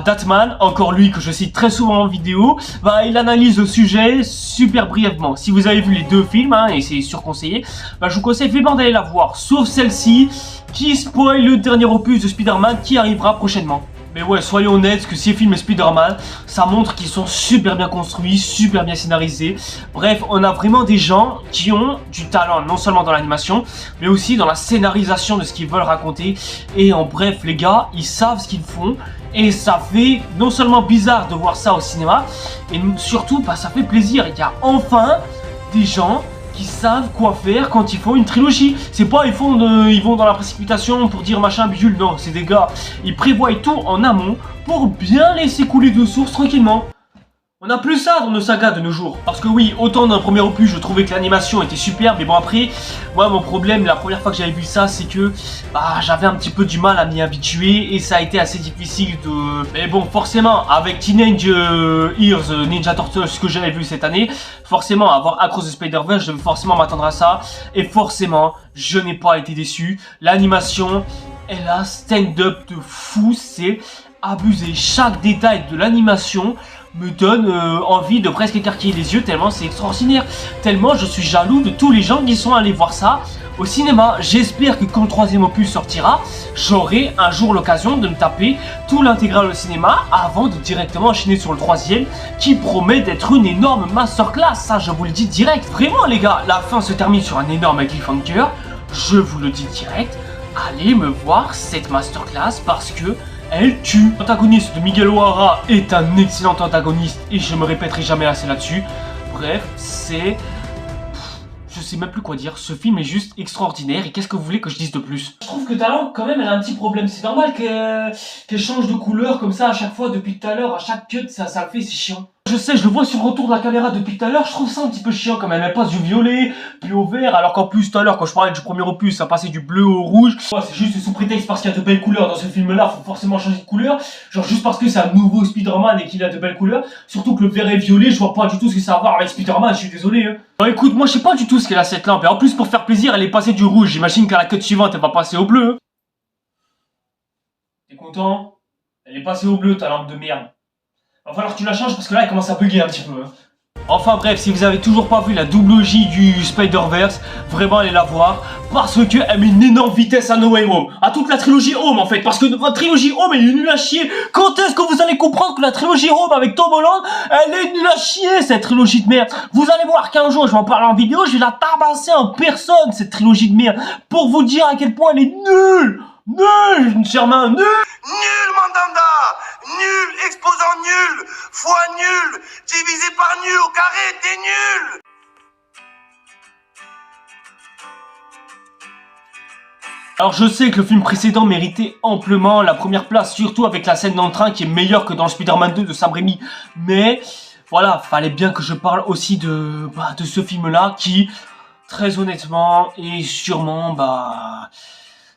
Datman, encore lui que je cite très souvent en vidéo, il analyse le sujet super brièvement. Si vous avez vu les 2 films, hein, et c'est surconseillé, je vous conseille vivement d'aller la voir, sauf celle-ci qui spoil le dernier opus de Spider-Man qui arrivera prochainement. Mais ouais, soyons honnêtes, que ces films Spider-Man, ça montre qu'ils sont super bien construits, super bien scénarisés. Bref, on a vraiment des gens qui ont du talent, non seulement dans l'animation, mais aussi dans la scénarisation de ce qu'ils veulent raconter. Et en bref, les gars, ils savent ce qu'ils font. Et ça fait non seulement bizarre de voir ça au cinéma, et surtout, bah, ça fait plaisir. Il y a enfin des gens qui savent quoi faire quand ils font une trilogie. C'est pas ils vont dans la précipitation pour dire machin bidule, non, c'est des gars, ils prévoient tout en amont pour bien laisser couler de source tranquillement. On a plus ça dans nos sagas de nos jours. Parce que oui, autant dans le premier opus, je trouvais que l'animation était super, mais bon après, moi mon problème, la première fois que j'avais vu ça, c'est que bah, j'avais un petit peu du mal à m'y habituer et ça a été assez difficile de... Mais bon, forcément, avec Teenage Heroes Ninja Turtles, ce que j'avais vu cette année, forcément, avoir Across the Spider-Verse, je devais forcément m'attendre à ça. Et forcément, je n'ai pas été déçu. L'animation, elle a stand-up de fou, c'est abusé. Chaque détail de l'animation me donne envie de presque écarquiller les yeux tellement c'est extraordinaire, tellement je suis jaloux de tous les gens qui sont allés voir ça au cinéma. J'espère que quand le troisième opus sortira, j'aurai un jour l'occasion de me taper tout l'intégral au cinéma avant de directement enchaîner sur le troisième qui promet d'être une énorme masterclass, ça je vous le dis direct. Vraiment les gars, la fin se termine sur un énorme cliffhanger, je vous le dis direct, allez me voir cette masterclass parce que elle tue. L'antagoniste de Miguel O'Hara est un excellent antagoniste et je me répéterai jamais assez là-dessus. Bref, c'est... Je sais même plus quoi dire, ce film est juste extraordinaire et qu'est-ce que vous voulez que je dise de plus? Je trouve que ta langue quand même elle a un petit problème, c'est normal qu'elle change de couleur comme ça à chaque fois depuis tout à l'heure, à chaque cut ça le fait, c'est chiant. Je sais, je le vois sur le retour de la caméra depuis tout à l'heure, je trouve ça un petit peu chiant quand même, elle passe du violet, puis au vert, alors qu'en plus tout à l'heure quand je parlais du premier opus, ça passait du bleu au rouge. C'est juste sous prétexte parce qu'il y a de belles couleurs dans ce film là, faut forcément changer de couleur, genre juste parce que c'est un nouveau Spider-Man et qu'il a de belles couleurs, surtout que le vert et violet, je vois pas du tout ce que ça a à voir avec Spider-Man, je suis désolé hein. Bon écoute, moi je sais pas du tout ce qu'elle a cette lampe, et en plus pour faire plaisir elle est passée du rouge, j'imagine qu'à la cut suivante elle va passer au bleu. T'es content? Elle est passée au bleu ta lampe de merde. Va falloir que tu la changes parce que là elle commence à bugger un petit peu. Enfin bref, si vous avez toujours pas vu la double J du Spider-Verse, vraiment allez la voir parce que elle met une énorme vitesse à No Way Home, à toute la trilogie Home en fait, parce que votre trilogie Home elle est nulle à chier. Quand est-ce que vous allez comprendre que la trilogie Home avec Tom Holland, elle est nulle à chier cette trilogie de merde? Vous allez voir qu'un jour je vais en parler en vidéo, je vais la tabasser en personne cette trilogie de merde pour vous dire à quel point elle est nulle. Nul, Germain, nul. Nul, Mandanda. Nul, exposant nul, fois nul, divisé par nul au carré, t'es nul. Alors je sais que le film précédent méritait amplement la première place, surtout avec la scène dans le train qui est meilleure que dans le Spider-Man 2 de Sam Raimi. Mais voilà, fallait bien que je parle aussi de ce film-là qui, très honnêtement, est sûrement,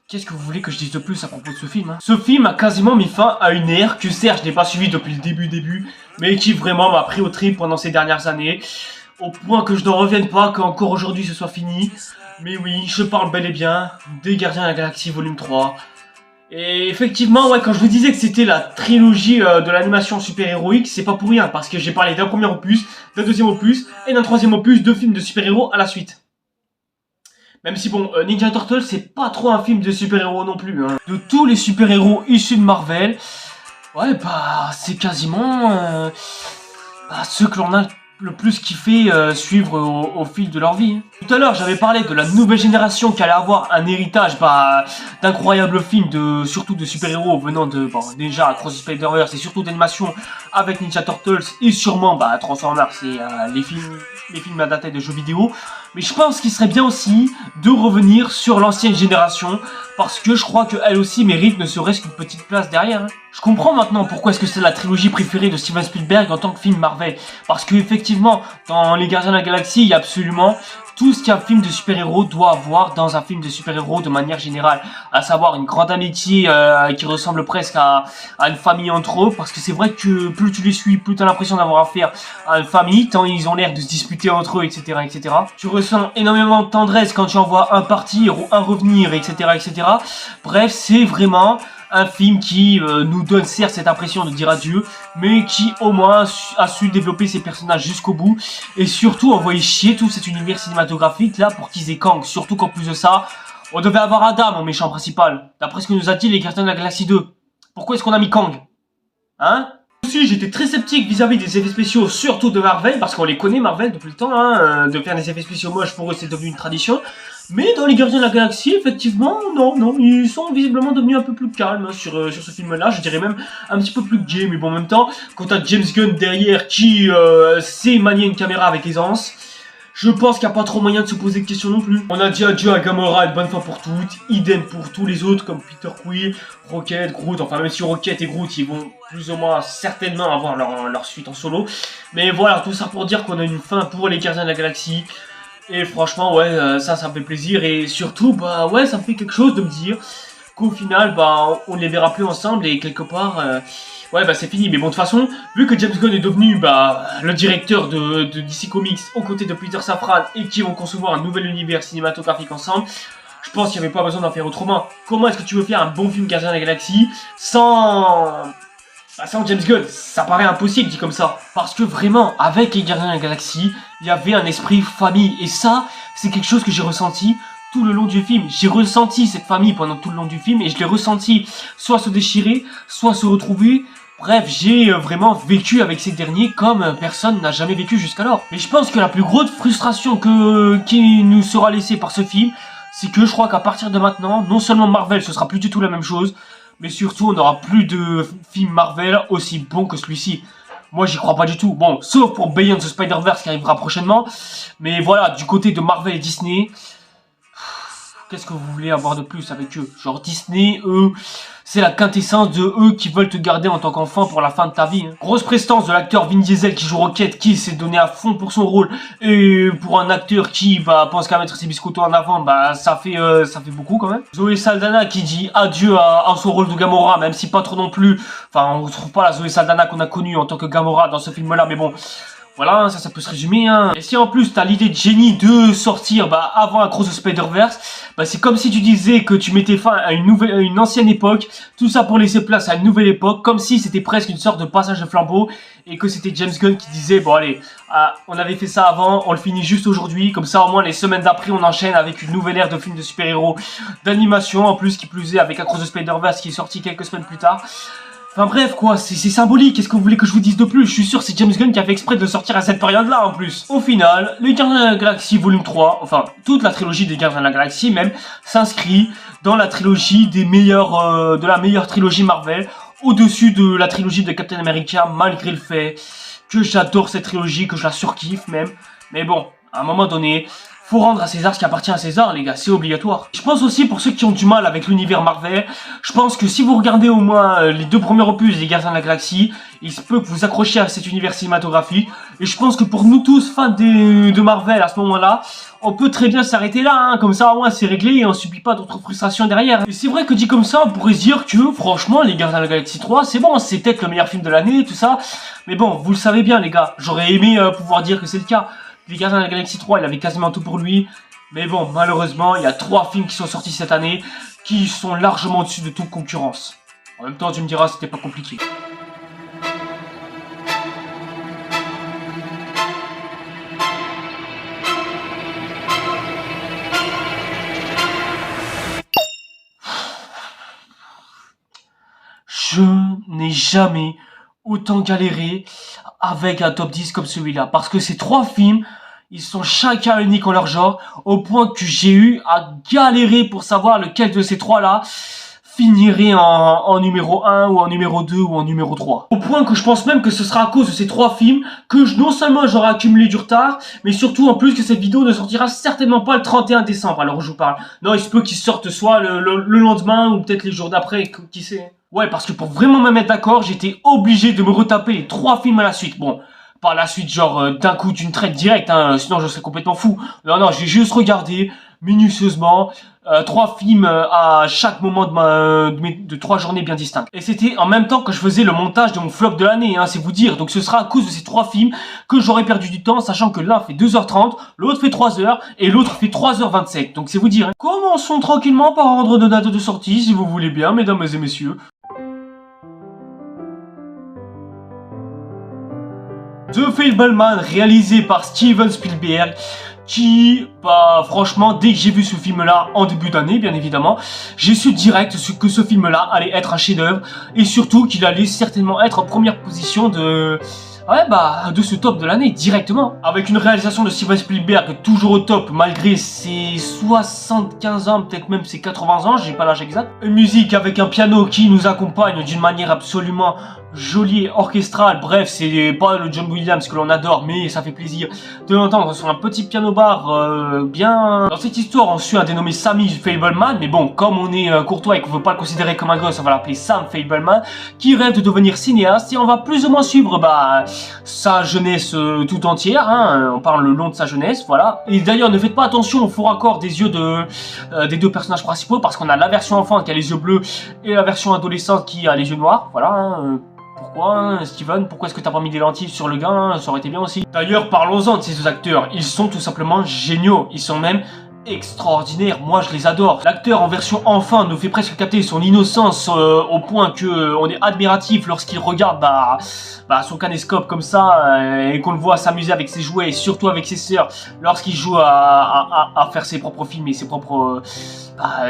qu'est-ce que vous voulez que je dise de plus à propos de ce film hein? Ce film a quasiment mis fin à une ère que certes je n'ai pas suivi depuis le début, mais qui vraiment m'a pris au trip pendant ces dernières années, au point que je n'en revienne pas qu'encore aujourd'hui ce soit fini. Mais oui, je parle bel et bien des Gardiens de la Galaxie volume 3. Et effectivement, ouais, quand je vous disais que c'était la trilogie de l'animation super-héroïque, c'est pas pour rien, parce que j'ai parlé d'un premier opus, d'un deuxième opus, et d'un troisième opus, 2 films de super-héros à la suite. Même si bon, Ninja Turtles c'est pas trop un film de super-héros non plus hein. De tous les super-héros issus de Marvel, ouais c'est quasiment ceux que l'on a le plus kiffé suivre au fil de leur vie. Tout à l'heure j'avais parlé de la nouvelle génération qui allait avoir un héritage d'incroyables films, surtout de super-héros venant de déjà Across the Spider-Verse et surtout d'animation avec Ninja Turtles et sûrement Transformers et les films adaptés de jeux vidéo. Mais je pense qu'il serait bien aussi de revenir sur l'ancienne génération parce que je crois qu'elle aussi mérite ne serait-ce qu'une petite place derrière hein. Je comprends maintenant pourquoi est-ce que c'est la trilogie préférée de Steven Spielberg en tant que film Marvel. Parce que effectivement, dans Les Gardiens de la Galaxie, il y a absolument tout ce qu'un film de super-héros doit avoir dans un film de super-héros de manière générale. À savoir une grande amitié qui ressemble presque à une famille entre eux. Parce que c'est vrai que plus tu les suis, plus tu as l'impression d'avoir affaire à une famille. Tant ils ont l'air de se disputer entre eux, etc. etc. Tu ressens énormément de tendresse quand tu en vois un partir ou un revenir, etc. etc. Bref, c'est vraiment un film qui nous donne certes cette impression de dire adieu, mais qui au moins a su développer ses personnages jusqu'au bout, et surtout envoyer chier tout cet univers cinématographique là pour qu'ils aient Kang, surtout qu'en plus de ça, on devait avoir Adam en méchant principal, d'après ce que nous a dit les Gardiens de la Galaxie 2. Pourquoi est-ce qu'on a mis Kang? Hein? Aussi, j'étais très sceptique vis-à-vis des effets spéciaux, surtout de Marvel, parce qu'on les connaît Marvel depuis le temps, hein, de faire des effets spéciaux moches, pour eux c'est devenu une tradition. Mais dans les Gardiens de la Galaxie, effectivement, non, ils sont visiblement devenus un peu plus calmes sur ce film-là, je dirais même un petit peu plus gay, mais bon, en même temps, quand t'as James Gunn derrière qui sait manier une caméra avec aisance, je pense qu'il n'y a pas trop moyen de se poser de questions non plus. On a dit adieu à Gamora une bonne fois pour toutes, idem pour tous les autres comme Peter Quill, Rocket, Groot, enfin même si Rocket et Groot ils vont plus ou moins certainement avoir leur suite en solo. Mais voilà, tout ça pour dire qu'on a une fin pour les Gardiens de la Galaxie. Et franchement ouais, ça me fait plaisir et surtout bah ouais ça me fait quelque chose de me dire qu'au final bah on les verra plus ensemble et quelque part... ouais bah c'est fini, mais bon de toute façon, vu que James Gunn est devenu bah, le directeur de DC Comics aux côtés de Peter Safran et qui vont concevoir un nouvel univers cinématographique ensemble, je pense qu'il n'y avait pas besoin d'en faire autrement. Comment est-ce que tu veux faire un bon film Gardien de la Galaxie sans James Gunn? Ça paraît impossible dit comme ça. Parce que vraiment, avec les Gardiens de la Galaxie, il y avait un esprit famille. Et ça, c'est quelque chose que j'ai ressenti tout le long du film. J'ai ressenti cette famille pendant tout le long du film et je l'ai ressenti soit se déchirer, soit se retrouver. Bref, j'ai vraiment vécu avec ces derniers comme personne n'a jamais vécu jusqu'alors. Et je pense que la plus grosse frustration qui nous sera laissée par ce film, c'est que je crois qu'à partir de maintenant, non seulement Marvel, ce sera plus du tout la même chose, mais surtout on n'aura plus de film Marvel aussi bon que celui-ci. Moi j'y crois pas du tout. Bon, sauf pour Beyond the Spider-Verse qui arrivera prochainement. Mais voilà, du côté de Marvel et Disney... Qu'est-ce que vous voulez avoir de plus avec eux? Genre Disney, eux, c'est la quintessence de eux qui veulent te garder en tant qu'enfant pour la fin de ta vie. Hein. Grosse prestance de l'acteur Vin Diesel qui joue Rocket, qui s'est donné à fond pour son rôle. Et pour un acteur qui pense qu'à mettre ses biscottos en avant, bah ça fait beaucoup quand même. Zoé Saldana qui dit adieu à son rôle de Gamora, même si pas trop non plus. Enfin, on retrouve pas la Zoé Saldana qu'on a connue en tant que Gamora dans ce film-là, mais bon... Voilà, ça peut se résumer, hein. Et si en plus t'as l'idée de génie de sortir avant Across the Spider-Verse, c'est comme si tu disais que tu mettais fin à une ancienne époque, tout ça pour laisser place à une nouvelle époque, comme si c'était presque une sorte de passage de flambeau, et que c'était James Gunn qui disait, bon allez, on avait fait ça avant, on le finit juste aujourd'hui, comme ça au moins les semaines d'après on enchaîne avec une nouvelle ère de films de super-héros, d'animation, en plus qui plus est avec Across the Spider-Verse qui est sorti quelques semaines plus tard. Enfin bref quoi, c'est symbolique, qu'est-ce que vous voulez que je vous dise de plus? Je suis sûr c'est James Gunn qui a fait exprès de le sortir à cette période-là en plus. Au final, les Gardiens de la Galaxie volume 3, enfin toute la trilogie des Gardiens de la Galaxie même, s'inscrit dans la trilogie des meilleurs, de la meilleure trilogie Marvel, au-dessus de la trilogie de Captain America, malgré le fait que j'adore cette trilogie, que je la surkiffe même. Mais bon, à un moment donné... faut rendre à César ce qui appartient à César, les gars, c'est obligatoire. Je pense aussi, pour ceux qui ont du mal avec l'univers Marvel, je pense que si vous regardez au moins les 2 premiers opus des Gardiens de la Galaxie, il se peut que vous accrochiez à cet univers cinématographique. Et je pense que pour nous tous, fans de Marvel, à ce moment-là, on peut très bien s'arrêter là, hein, comme ça au moins c'est réglé et on subit pas d'autres frustrations derrière. Et c'est vrai que dit comme ça, on pourrait se dire que franchement, les Gardiens de la Galaxie 3, c'est bon, c'est peut-être le meilleur film de l'année, tout ça. Mais bon, vous le savez bien les gars, j'aurais aimé pouvoir dire que c'est le cas. Les Gardiens de la Galaxie 3, il avait quasiment tout pour lui. Mais bon, malheureusement, il y a 3 films qui sont sortis cette année qui sont largement au-dessus de toute concurrence. En même temps, tu me diras, c'était pas compliqué. Je n'ai jamais autant galéré avec un top 10 comme celui-là. Parce que ces 3 films, ils sont chacun uniques en leur genre, au point que j'ai eu à galérer pour savoir lequel de ces 3-là finirait en numéro 1 ou en numéro 2 ou en numéro 3. Au point que je pense même que ce sera à cause de ces 3 films que non seulement j'aurai accumulé du retard, mais surtout en plus que cette vidéo ne sortira certainement pas le 31 décembre, alors je vous parle. Non, il se peut qu'ils sortent soit le lendemain ou peut-être les jours d'après, qui sait. Ouais, parce que pour vraiment me mettre d'accord, j'étais obligé de me retaper les 3 films à la suite. Bon, par la suite, genre d'un coup d'une traite directe, hein, sinon je serais complètement fou. Non, j'ai juste regardé minutieusement 3 films à chaque moment de 3 journées bien distinctes. Et c'était en même temps que je faisais le montage de mon flop de l'année, hein, c'est vous dire. Donc ce sera à cause de ces 3 films que j'aurais perdu du temps, sachant que l'un fait 2h30, l'autre fait 3h et l'autre fait 3h27. Donc c'est vous dire. Hein. Commençons tranquillement par ordre de date de sortie, si vous voulez bien, mesdames et messieurs. The Fabelman, réalisé par Steven Spielberg, qui, bah franchement, dès que j'ai vu ce film-là, en début d'année bien évidemment, j'ai su direct que ce film-là allait être un chef-d'œuvre, et surtout qu'il allait certainement être en première position de... Ouais bah, de ce top de l'année, directement. Avec une réalisation de Steven Spielberg toujours au top, malgré ses 75 ans, peut-être même ses 80 ans, j'ai pas l'âge exact. Une musique avec un piano qui nous accompagne d'une manière absolument jolie, orchestrale. Bref, c'est pas le John Williams que l'on adore, mais ça fait plaisir de l'entendre sur un petit piano bar bien... Dans cette histoire, on suit un dénommé Sammy Fableman, mais bon, comme on est courtois et qu'on veut pas le considérer comme un gosse, on va l'appeler Sam Fableman, qui rêve de devenir cinéaste, et on va plus ou moins suivre, bah... sa jeunesse tout entière, hein, on parle le long de sa jeunesse, voilà. Et d'ailleurs, ne faites pas attention au faux raccord des yeux des deux personnages principaux, parce qu'on a la version enfant qui a les yeux bleus et la version adolescente qui a les yeux noirs, voilà. Hein, pourquoi, hein, Steven? Pourquoi est-ce que t'as pas mis des lentilles sur le gars, hein? Ça aurait été bien aussi. D'ailleurs, parlons-en de ces deux acteurs, ils sont tout simplement géniaux, ils sont même extraordinaire, moi je les adore. L'acteur en version enfant nous fait presque capter son innocence au point que on est admiratif lorsqu'il regarde son caméscope comme ça et qu'on le voit s'amuser avec ses jouets et surtout avec ses sœurs lorsqu'il joue à faire ses propres films et ses propres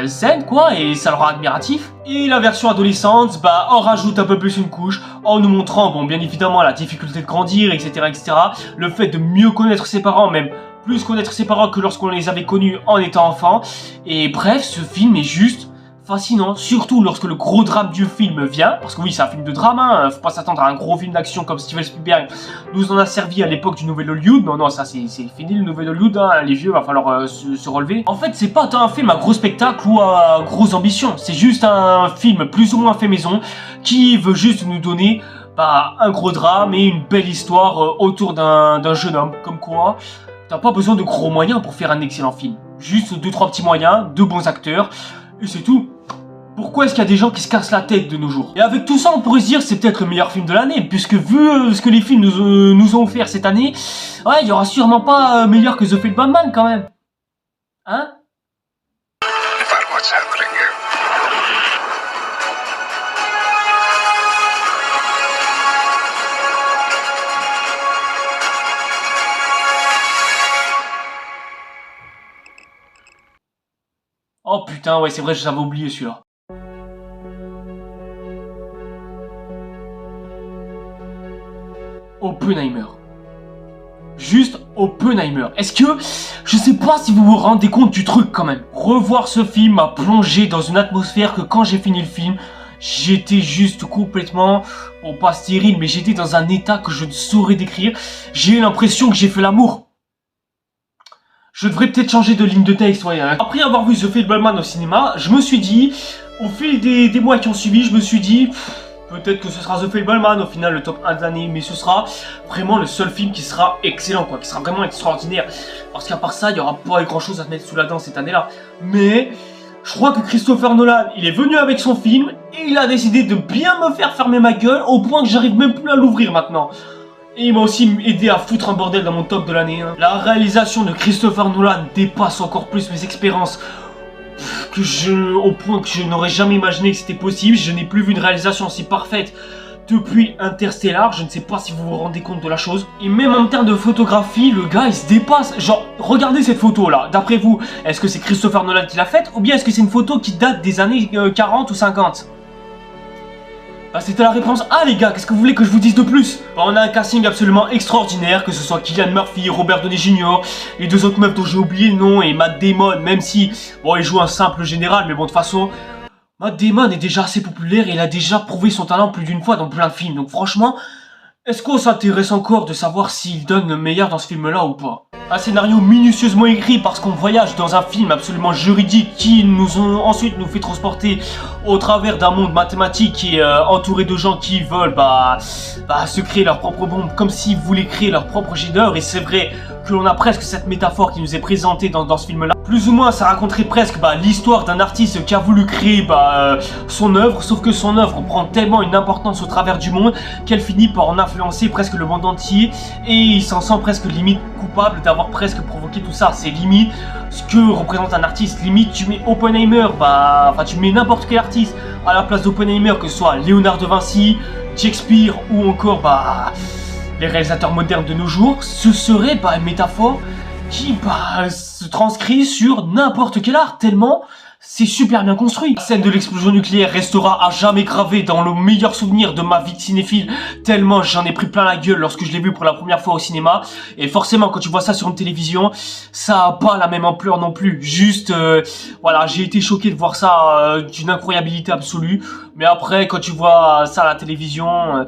scènes quoi, et ça le rend admiratif. Et la version adolescente, on rajoute un peu plus une couche en nous montrant, bon bien évidemment la difficulté de grandir, etc., le fait de mieux connaître ses parents, même plus connaître ses parents que lorsqu'on les avait connus en étant enfant. Et bref, ce film est juste fascinant, surtout lorsque le gros drame du film vient, parce que oui, c'est un film de drame, hein, faut pas s'attendre à un gros film d'action comme Steven Spielberg nous en a servi à l'époque du Nouvel Hollywood. Non, ça c'est fini le Nouvel Hollywood, hein, les vieux, va falloir se relever. En fait, c'est pas tant un film à gros spectacle ou à grosse ambition, c'est juste un film plus ou moins fait maison, qui veut juste nous donner un gros drame et une belle histoire autour d'un jeune homme, comme quoi... T'as pas besoin de gros moyens pour faire un excellent film. Juste 2-3 petits moyens, 2 bons acteurs, et c'est tout. Pourquoi est-ce qu'il y a des gens qui se cassent la tête de nos jours? Et avec tout ça, on pourrait se dire c'est peut-être le meilleur film de l'année, puisque vu ce que les films nous ont offert cette année, ouais, il y aura sûrement pas meilleur que The Fableman quand même. Hein? Oh putain, ouais, c'est vrai, j'avais oublié celui-là. Oppenheimer. Juste Oppenheimer. Est-ce que... Je sais pas si vous vous rendez compte du truc quand même. Revoir ce film m'a plongé dans une atmosphère que quand j'ai fini le film, j'étais juste complètement... Bon, pas stérile, mais j'étais dans un état que je ne saurais décrire. J'ai eu l'impression que j'ai fait l'amour. Je devrais peut-être changer de ligne de texte, ouais. Hein. Après avoir vu The Fableman au cinéma, je me suis dit, au fil des mois qui ont suivi, je me suis dit, peut-être que ce sera The Fableman au final, le top 1 de l'année, mais ce sera vraiment le seul film qui sera excellent, quoi, qui sera vraiment extraordinaire. Parce qu'à part ça, il n'y aura pas grand chose à se mettre sous la dent cette année-là. Mais je crois que Christopher Nolan, il est venu avec son film, et il a décidé de bien me faire fermer ma gueule, au point que j'arrive même plus à l'ouvrir maintenant. Et il m'a aussi aidé à foutre un bordel dans mon top de l'année. Hein. La réalisation de Christopher Nolan dépasse encore plus mes expériences. Au point que je n'aurais jamais imaginé que c'était possible. Je n'ai plus vu une réalisation aussi parfaite depuis Interstellar. Je ne sais pas si vous vous rendez compte de la chose. Et même en termes de photographie, le gars il se dépasse. Genre, regardez cette photo là. D'après vous, est-ce que c'est Christopher Nolan qui l'a faite? Ou bien est-ce que c'est une photo qui date des années 40 ou 50? C'était la réponse A les gars, qu'est-ce que vous voulez que je vous dise de plus? On a un casting absolument extraordinaire, que ce soit Cillian Murphy, Robert Downey Jr., les 2 autres meufs dont j'ai oublié le nom, et Matt Damon, même si, bon, il joue un simple général, mais bon, de toute façon, Matt Damon est déjà assez populaire et il a déjà prouvé son talent plus d'une fois dans plein de films, donc franchement, est-ce qu'on s'intéresse encore de savoir s'il donne le meilleur dans ce film-là ou pas? Un scénario minutieusement écrit parce qu'on voyage dans un film absolument juridique qui ensuite nous fait transporter au travers d'un monde mathématique qui est entouré de gens qui veulent se créer leur propre bombe comme s'ils voulaient créer leur propre jet d'œuvre, et c'est vrai que l'on a presque cette métaphore qui nous est présentée dans ce film-là. Plus ou moins, ça raconterait presque l'histoire d'un artiste qui a voulu créer son œuvre, sauf que son œuvre prend tellement une importance au travers du monde qu'elle finit par en influencer presque le monde entier, et il s'en sent presque limite coupable d'avoir presque provoqué tout ça. C'est limite ce que représente un artiste. Limite, tu mets Oppenheimer, tu mets n'importe quel artiste à la place d'Oppenheimer, que ce soit Léonard de Vinci, Shakespeare ou encore les réalisateurs modernes de nos jours, ce serait une métaphore qui se transcrit sur n'importe quel art, tellement c'est super bien construit. La scène de l'explosion nucléaire restera à jamais gravée dans le meilleur souvenir de ma vie de cinéphile, tellement j'en ai pris plein la gueule lorsque je l'ai vu pour la première fois au cinéma. Et forcément, quand tu vois ça sur une télévision, ça a pas la même ampleur non plus. Juste, voilà, j'ai été choqué de voir ça d'une incroyabilité absolue. Mais après, quand tu vois ça à la télévision,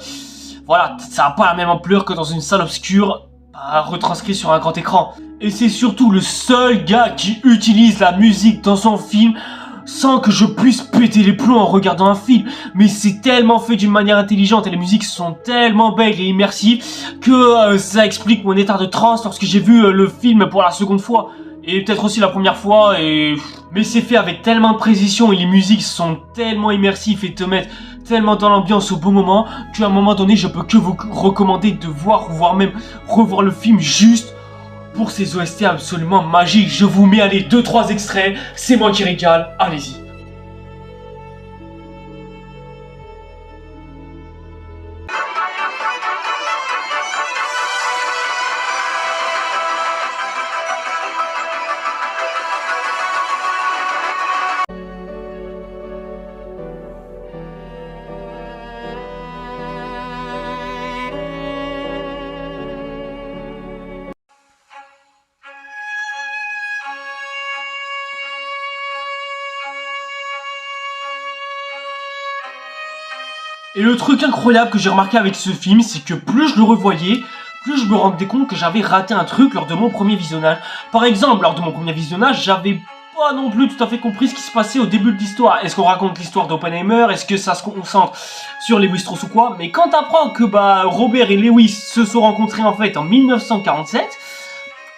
voilà, ça a pas la même ampleur que dans une salle obscure, retranscrit sur un grand écran. Et c'est surtout le seul gars qui utilise la musique dans son film sans que je puisse péter les plombs en regardant un film. Mais c'est tellement fait d'une manière intelligente et les musiques sont tellement belles et immersives que ça explique mon état de transe lorsque j'ai vu le film pour la seconde fois. Et peut-être aussi la première fois, mais c'est fait avec tellement de précision et les musiques sont tellement immersives et te mettent tellement dans l'ambiance au bon moment qu'à un moment donné, je peux que vous recommander de voir, voire même revoir le film juste pour ces OST absolument magiques. Je vous mets, allez, 2-3 extraits, c'est moi qui régale, allez-y. Et le truc incroyable que j'ai remarqué avec ce film, c'est que plus je le revoyais, plus je me rendais compte que j'avais raté un truc lors de mon premier visionnage. Par exemple, lors de mon premier visionnage, j'avais pas non plus tout à fait compris ce qui se passait au début de l'histoire. Est-ce qu'on raconte l'histoire d'Oppenheimer? Est-ce que ça se concentre sur Lévi-Strauss ou quoi? Mais quand t'apprends que Robert et Lewis se sont rencontrés en fait en 1947,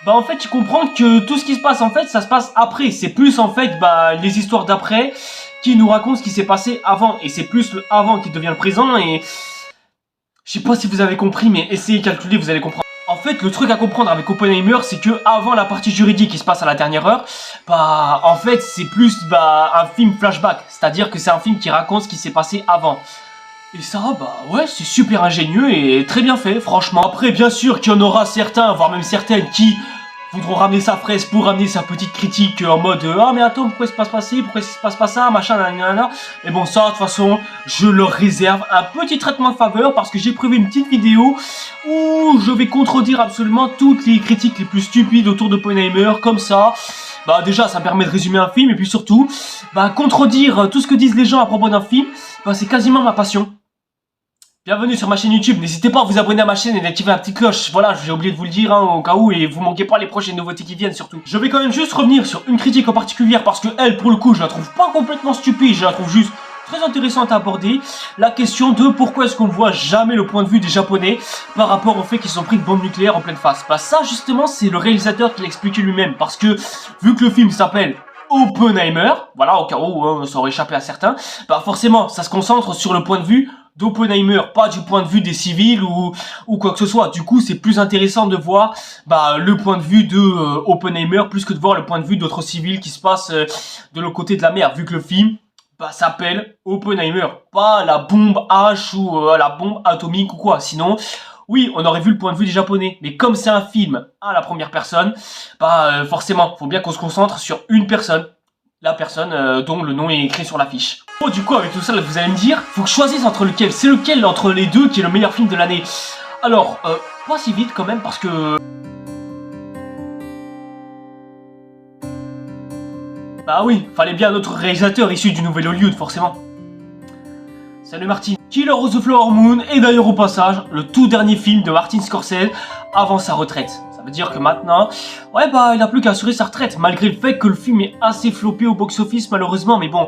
en fait tu comprends que tout ce qui se passe en fait, ça se passe après. C'est plus en fait les histoires d'après qui nous raconte ce qui s'est passé avant, et c'est plus le avant qui devient le présent, et je sais pas si vous avez compris, mais essayez de calculer, vous allez comprendre. En fait, le truc à comprendre avec Oppenheimer, c'est que avant la partie juridique qui se passe à la dernière heure, en fait, c'est plus un film flashback, c'est-à-dire que c'est un film qui raconte ce qui s'est passé avant. Et ça, ouais, c'est super ingénieux et très bien fait, franchement. Après, bien sûr qu'il y en aura certains, voire même certaines, qui voudront ramener sa fraise pour ramener sa petite critique en mode ah mais attends, pourquoi il se passe pas ci, pourquoi il se passe pas ça, machin, nanana. Et bon, ça de toute façon je leur réserve un petit traitement de faveur parce que j'ai prévu une petite vidéo où je vais contredire absolument toutes les critiques les plus stupides autour de Oppenheimer. Comme ça, déjà ça me permet de résumer un film, et puis surtout contredire tout ce que disent les gens à propos d'un film, c'est quasiment ma passion. Bienvenue sur ma chaîne YouTube, n'hésitez pas à vous abonner à ma chaîne et d'activer la petite cloche, voilà, j'ai oublié de vous le dire au cas où, et vous manquez pas les prochaines nouveautés qui viennent surtout. Je vais quand même juste revenir sur une critique en particulier parce que elle, pour le coup, je la trouve pas complètement stupide, je la trouve juste très intéressante à aborder. La question de pourquoi est-ce qu'on voit jamais le point de vue des Japonais par rapport au fait qu'ils sont pris de bombes nucléaires en pleine face. Ça justement c'est le réalisateur qui l'a expliqué lui-même, parce que vu que le film s'appelle Oppenheimer, voilà, au cas où ça aurait échappé à certains, forcément ça se concentre sur le point de vue d'Oppenheimer, pas du point de vue des civils ou quoi que ce soit. Du coup, c'est plus intéressant de voir le point de vue de Oppenheimer plus que de voir le point de vue d'autres civils qui se passent de l'autre côté de la mer, vu que le film s'appelle Oppenheimer, pas la bombe H ou la bombe atomique ou quoi. Sinon, oui, on aurait vu le point de vue des Japonais, mais comme c'est un film à la première personne, forcément, faut bien qu'on se concentre sur une personne. La personne dont le nom est écrit sur l'affiche. Bon, du coup, avec tout ça, vous allez me dire, faut que je choisisse entre lequel. C'est lequel entre les deux qui est le meilleur film de l'année? Alors, pas si vite quand même, parce que... oui, fallait bien un autre réalisateur issu du nouvel Hollywood, forcément. Salut Martin. Killers of the Flower Moon est d'ailleurs au passage le tout dernier film de Martin Scorsese avant sa retraite. Ça veut dire que maintenant, il n'a plus qu'à assurer sa retraite, malgré le fait que le film est assez floppé au box-office malheureusement, mais bon,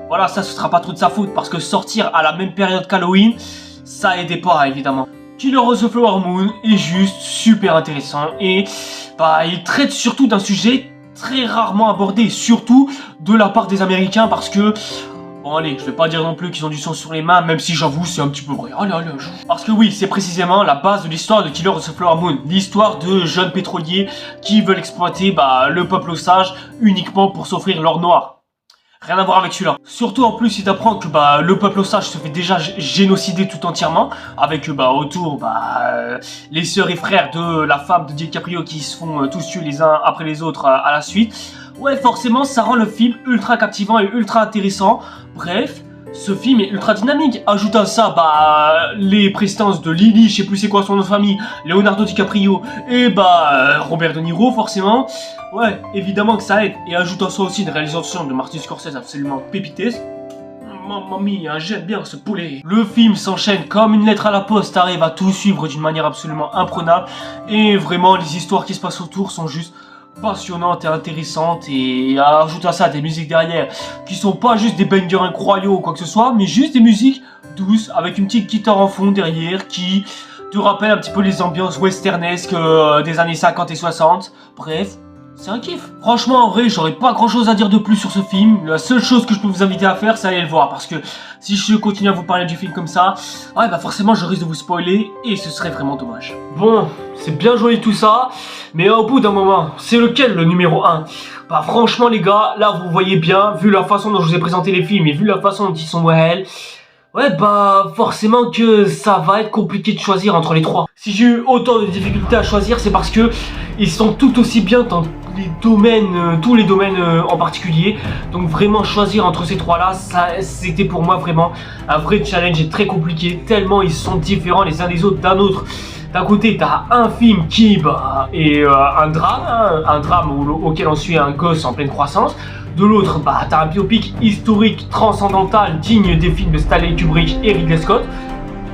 voilà, ça ce sera pas trop de sa faute, parce que sortir à la même période qu'Halloween, ça aidait pas évidemment. Killers of the Flower Moon est juste super intéressant, et il traite surtout d'un sujet très rarement abordé, surtout de la part des Américains, parce que... Bon allez, je vais pas dire non plus qu'ils ont du sang sur les mains, même si j'avoue c'est un petit peu vrai. Allez, parce que oui, c'est précisément la base de l'histoire de Killers of the Flower Moon. L'histoire de jeunes pétroliers qui veulent exploiter le peuple osage uniquement pour s'offrir l'or noir. Rien à voir avec celui-là. Surtout en plus, il t'apprend que le peuple osage se fait déjà génocider tout entièrement, avec autour les sœurs et frères de la femme de DiCaprio qui se font tous tuer les uns après les autres à la suite. Ouais, forcément, ça rend le film ultra captivant et ultra intéressant. Bref, ce film est ultra dynamique. Ajoute à ça les prestances de Lily, je sais plus c'est quoi son nom de famille, Leonardo DiCaprio et Robert De Niro forcément. Ouais, évidemment que ça aide. Et ajoute à ça aussi une réalisation de Martin Scorsese absolument pépitesque. Mamma mia, j'aime bien ce poulet. Le film s'enchaîne comme une lettre à la poste, arrive à tout suivre d'une manière absolument imprenable. Et vraiment, les histoires qui se passent autour sont juste passionnantes et intéressantes, et ajoute à ça des musiques derrière qui sont pas juste des bangers incroyables ou quoi que ce soit, mais juste des musiques douces avec une petite guitare en fond derrière qui te rappelle un petit peu les ambiances westernesques des années 50 et 60. Bref, c'est un kiff. Franchement, en vrai, j'aurais pas grand chose à dire de plus sur ce film. La seule chose que je peux vous inviter à faire, c'est aller le voir. Parce que si je continue à vous parler du film comme ça, forcément, je risque de vous spoiler et ce serait vraiment dommage. Bon, c'est bien joli tout ça, mais au bout d'un moment, c'est lequel le numéro 1 ? Franchement, les gars, là, vous voyez bien, vu la façon dont je vous ai présenté les films et vu la façon dont ils sont réels, forcément que ça va être compliqué de choisir entre les trois. Si j'ai eu autant de difficultés à choisir, c'est parce que ils sont tout aussi bien dans les domaines, tous les domaines en particulier. Donc vraiment choisir entre ces trois-là, c'était pour moi vraiment un vrai challenge et très compliqué, tellement ils sont différents les uns des autres d'un autre. D'un côté, t'as un film qui est un drame auquel on suit un gosse en pleine croissance. De l'autre, t'as un biopic historique, transcendantal, digne des films de Stanley Kubrick et Ridley Scott.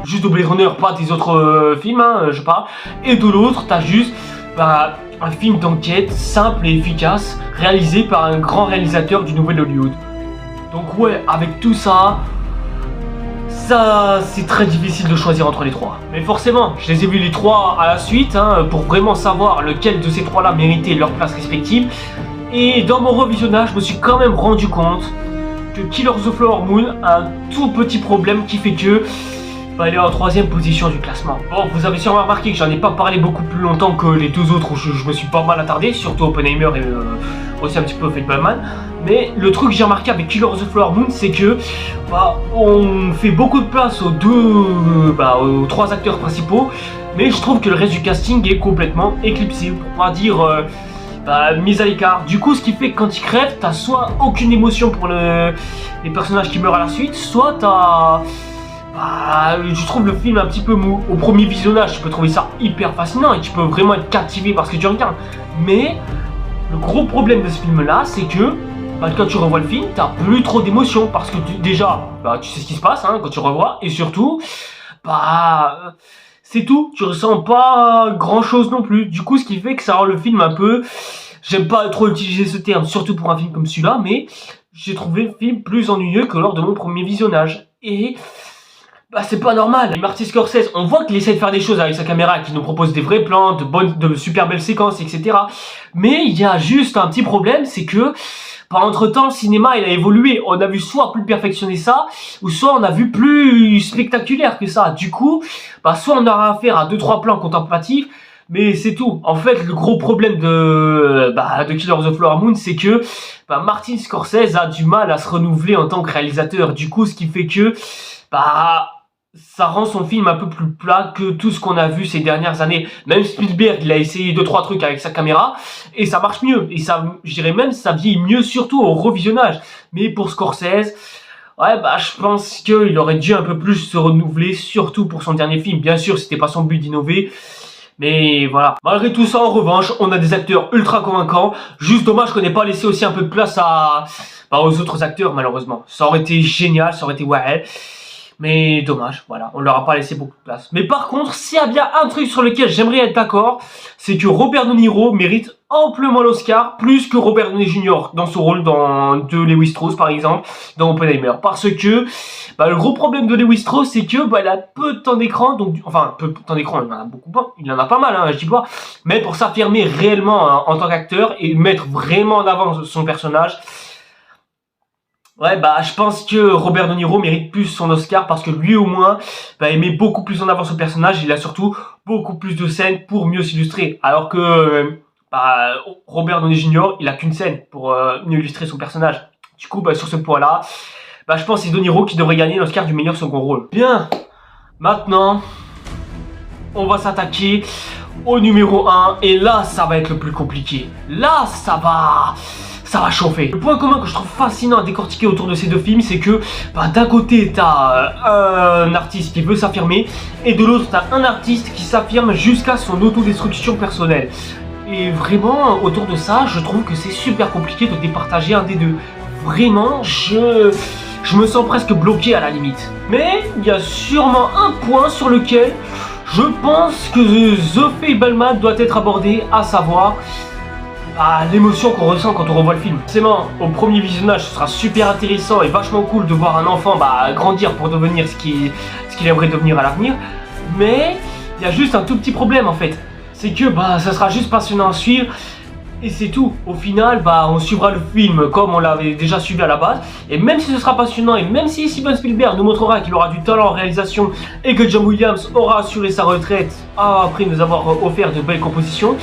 Juste de Blade Runner, pas des autres films, je parle. Et de l'autre, t'as juste un film d'enquête simple et efficace, réalisé par un grand réalisateur du Nouvel Hollywood. Donc ouais, avec tout ça, c'est très difficile de choisir entre les trois. Mais forcément, je les ai vus les trois à la suite, pour vraiment savoir lequel de ces trois-là méritait leur place respective. Et dans mon revisionnage, je me suis quand même rendu compte que Killers of the Flower Moon a un tout petit problème qui fait que il est en 3ème position du classement. Bon, vous avez sûrement remarqué que j'en ai pas parlé beaucoup plus longtemps que les deux autres où je me suis pas mal attardé, surtout Oppenheimer et aussi un petit peu Fableman. Mais le truc que j'ai remarqué avec Killers of the Flower Moon, c'est que on fait beaucoup de place aux trois acteurs principaux, mais je trouve que le reste du casting est complètement éclipsé, pour pas dire mise à l'écart. Du coup, ce qui fait que quand ils crèvent, t'as soit aucune émotion pour les personnages qui meurent à la suite, soit je trouve le film un petit peu mou. Au premier visionnage, tu peux trouver ça hyper fascinant et tu peux vraiment être captivé par ce que tu regardes. Mais le gros problème de ce film-là, c'est que quand tu revois le film, t'as plus trop d'émotion parce que déjà, tu sais ce qui se passe quand tu revois, et surtout, c'est tout. Tu ressens pas grand-chose non plus. Du coup, ce qui fait que ça rend le film un peu, j'aime pas trop utiliser ce terme, surtout pour un film comme celui-là, mais j'ai trouvé le film plus ennuyeux que lors de mon premier visionnage. Et c'est pas normal. Martin Scorsese, on voit qu'il essaie de faire des choses avec sa caméra, qu'il nous propose des vrais plans, de super belles séquences, etc. Mais il y a juste un petit problème, c'est que entre temps, le cinéma il a évolué. On a vu soit plus perfectionner ça, ou soit on a vu plus spectaculaire que ça. Du coup, soit on aura affaire à 2-3 plans contemplatifs, mais c'est tout. En fait, le gros problème de Killers of the Flower Moon, c'est que Martin Scorsese a du mal à se renouveler en tant que réalisateur. Du coup, ce qui fait que ça rend son film un peu plus plat que tout ce qu'on a vu ces dernières années. Même Spielberg, il a essayé 2-3 trucs avec sa caméra, et ça marche mieux. Et ça, je dirais même, ça vieillit mieux, surtout au revisionnage. Mais pour Scorsese, je pense qu'il aurait dû un peu plus se renouveler, surtout pour son dernier film. Bien sûr, c'était pas son but d'innover, mais voilà. Malgré tout ça, en revanche, on a des acteurs ultra convaincants. Juste dommage qu'on n'ait pas laissé aussi un peu de place aux autres acteurs, malheureusement. Ça aurait été génial, ça aurait été mais dommage, voilà, on leur a pas laissé beaucoup de place. Mais par contre, s'il y a bien un truc sur lequel j'aimerais être d'accord, c'est que Robert De Niro mérite amplement l'Oscar, plus que Robert Downey Jr. dans son rôle de Lewis Strauss, par exemple, dans Oppenheimer. Parce que le gros problème de Lewis Strauss, c'est que il a peu de temps d'écran, donc peu de temps d'écran, il en a beaucoup pas, il en a pas mal, je dis pas, mais pour s'affirmer réellement en tant qu'acteur et mettre vraiment en avant son personnage, je pense que Robert De Niro mérite plus son Oscar parce que lui au moins, il met beaucoup plus en avant son personnage, il a surtout beaucoup plus de scènes pour mieux s'illustrer. Alors que Robert Downey Jr., il a qu'une scène pour mieux illustrer son personnage. Du coup, sur ce point-là, je pense que c'est De Niro qui devrait gagner l'Oscar du meilleur second rôle. Bien, maintenant, on va s'attaquer au numéro 1. Et là, ça va être le plus compliqué. Là, ça va chauffer. Le point commun que je trouve fascinant à décortiquer autour de ces deux films, c'est que d'un côté, t'as un artiste qui veut s'affirmer, et de l'autre, t'as un artiste qui s'affirme jusqu'à son autodestruction personnelle. Et vraiment, autour de ça, je trouve que c'est super compliqué de départager un des deux. Vraiment, je me sens presque bloqué à la limite. Mais il y a sûrement un point sur lequel je pense que The Fabelmans doit être abordé, à savoir l'émotion qu'on ressent quand on revoit le film. Forcément, au premier visionnage, ce sera super intéressant et vachement cool de voir un enfant grandir pour devenir ce qu'il aimerait devenir à l'avenir. Mais il y a juste un tout petit problème en fait. C'est que ça sera juste passionnant à suivre. Et c'est tout. Au final, on suivra le film comme on l'avait déjà suivi à la base. Et même si ce sera passionnant, et même si Steven Spielberg nous montrera qu'il aura du talent en réalisation et que John Williams aura assuré sa retraite après nous avoir offert de belles compositions,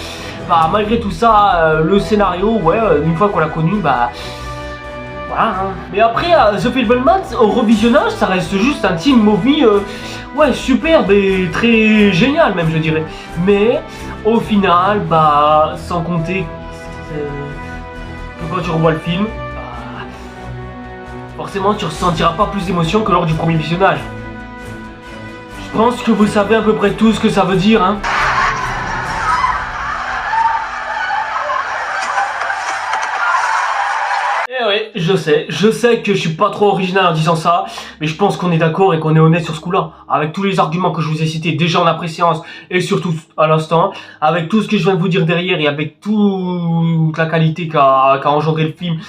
malgré tout ça, le scénario, une fois qu'on l'a connu, voilà. Mais après, The Fabelmans, au revisionnage, ça reste juste un teen movie, superbe et très génial même, je dirais. Mais au final, sans compter que quand tu revois le film, forcément tu ressentiras pas plus d'émotion que lors du premier visionnage. Je pense que vous savez à peu près tout ce que ça veut dire, hein. Je sais que je suis pas trop original en disant ça, mais je pense qu'on est d'accord et qu'on est honnête sur ce coup-là. Avec tous les arguments que je vous ai cités déjà en après-séance et surtout à l'instant, avec tout ce que je viens de vous dire derrière et avec toute la qualité qu'a engendré le film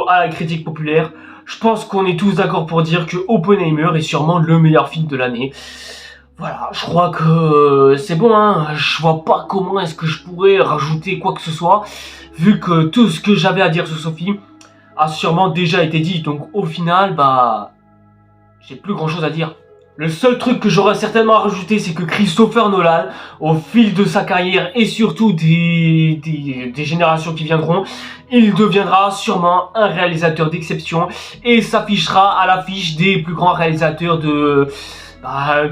à la critique populaire, je pense qu'on est tous d'accord pour dire que Oppenheimer est sûrement le meilleur film de l'année. Voilà, je crois que c'est bon, hein. Je vois pas comment est-ce que je pourrais rajouter quoi que ce soit, vu que tout ce que j'avais à dire sur ce film a sûrement déjà été dit, donc au final, j'ai plus grand chose à dire. Le seul truc que j'aurais certainement à rajouter, c'est que Christopher Nolan, au fil de sa carrière et surtout des générations qui viendront, il deviendra sûrement un réalisateur d'exception et s'affichera à l'affiche des plus grands réalisateurs de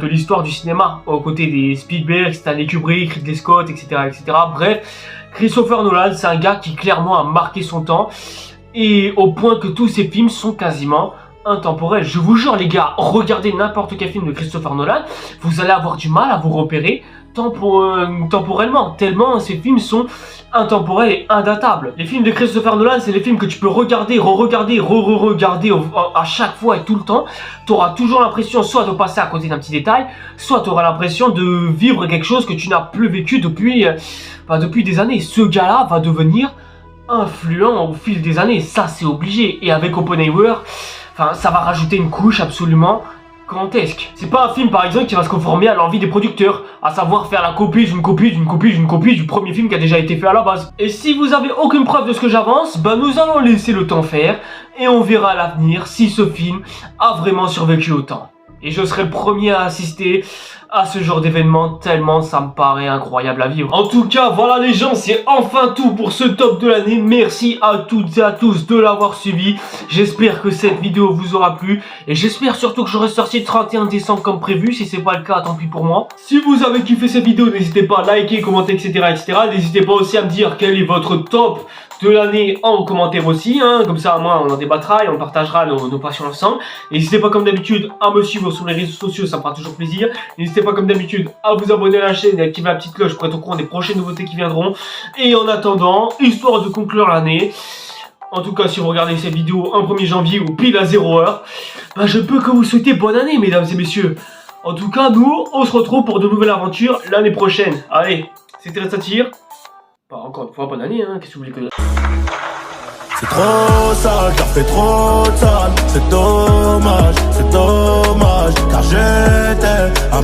l'histoire du cinéma, aux côtés des Spielberg, Stanley Kubrick, Ridley Scott, etc., etc. Bref, Christopher Nolan, c'est un gars qui clairement a marqué son temps. Et au point que tous ces films sont quasiment intemporels. Je vous jure les gars, regardez n'importe quel film de Christopher Nolan, vous allez avoir du mal à vous repérer temporellement, tellement ces films sont intemporels et indatables. Les films de Christopher Nolan, c'est les films que tu peux regarder, re-regarder, re-regarder à chaque fois et tout le temps. Tu auras toujours l'impression soit de passer à côté d'un petit détail, soit tu auras l'impression de vivre quelque chose que tu n'as plus vécu depuis des années. Ce gars-là va devenir influent au fil des années, ça c'est obligé. Et avec Oppenheimer, ça va rajouter une couche absolument gigantesque. C'est pas un film par exemple qui va se conformer à l'envie des producteurs, à savoir faire la copie d'une copie d'une copie d'une copie du premier film qui a déjà été fait à la base. Et si vous avez aucune preuve de ce que j'avance, nous allons laisser le temps faire et on verra à l'avenir si ce film a vraiment survécu au temps. Et je serai le premier à assister à ce genre d'événement, tellement ça me paraît incroyable à vivre. En tout cas, voilà les gens, c'est enfin tout pour ce top de l'année. Merci à toutes et à tous de l'avoir suivi. J'espère que cette vidéo vous aura plu. Et j'espère surtout que j'aurai sorti le 31 décembre comme prévu. Si c'est pas le cas, tant pis pour moi. Si vous avez kiffé cette vidéo, n'hésitez pas à liker, commenter, etc. etc. N'hésitez pas aussi à me dire quel est votre top de l'année en commentaire aussi, hein. Comme ça, moi, on en débattra et on partagera nos passions ensemble. N'hésitez pas comme d'habitude à me suivre sur les réseaux sociaux, ça me fera toujours plaisir. N'hésitez pas comme d'habitude à vous abonner à la chaîne et activer la petite cloche pour être au courant des prochaines nouveautés qui viendront. Et en attendant, histoire de conclure l'année, en tout cas si vous regardez cette vidéo un 1er janvier ou pile à 0h, je peux que vous souhaiter bonne année mesdames et messieurs. En tout cas, nous, on se retrouve pour de nouvelles aventures l'année prochaine. Allez, c'était Resatire. Encore une fois, bonne année, hein, qu'est-ce que vous voulez que... C'est trop sale, car fait trop de sale. C'est dommage, car j'étais un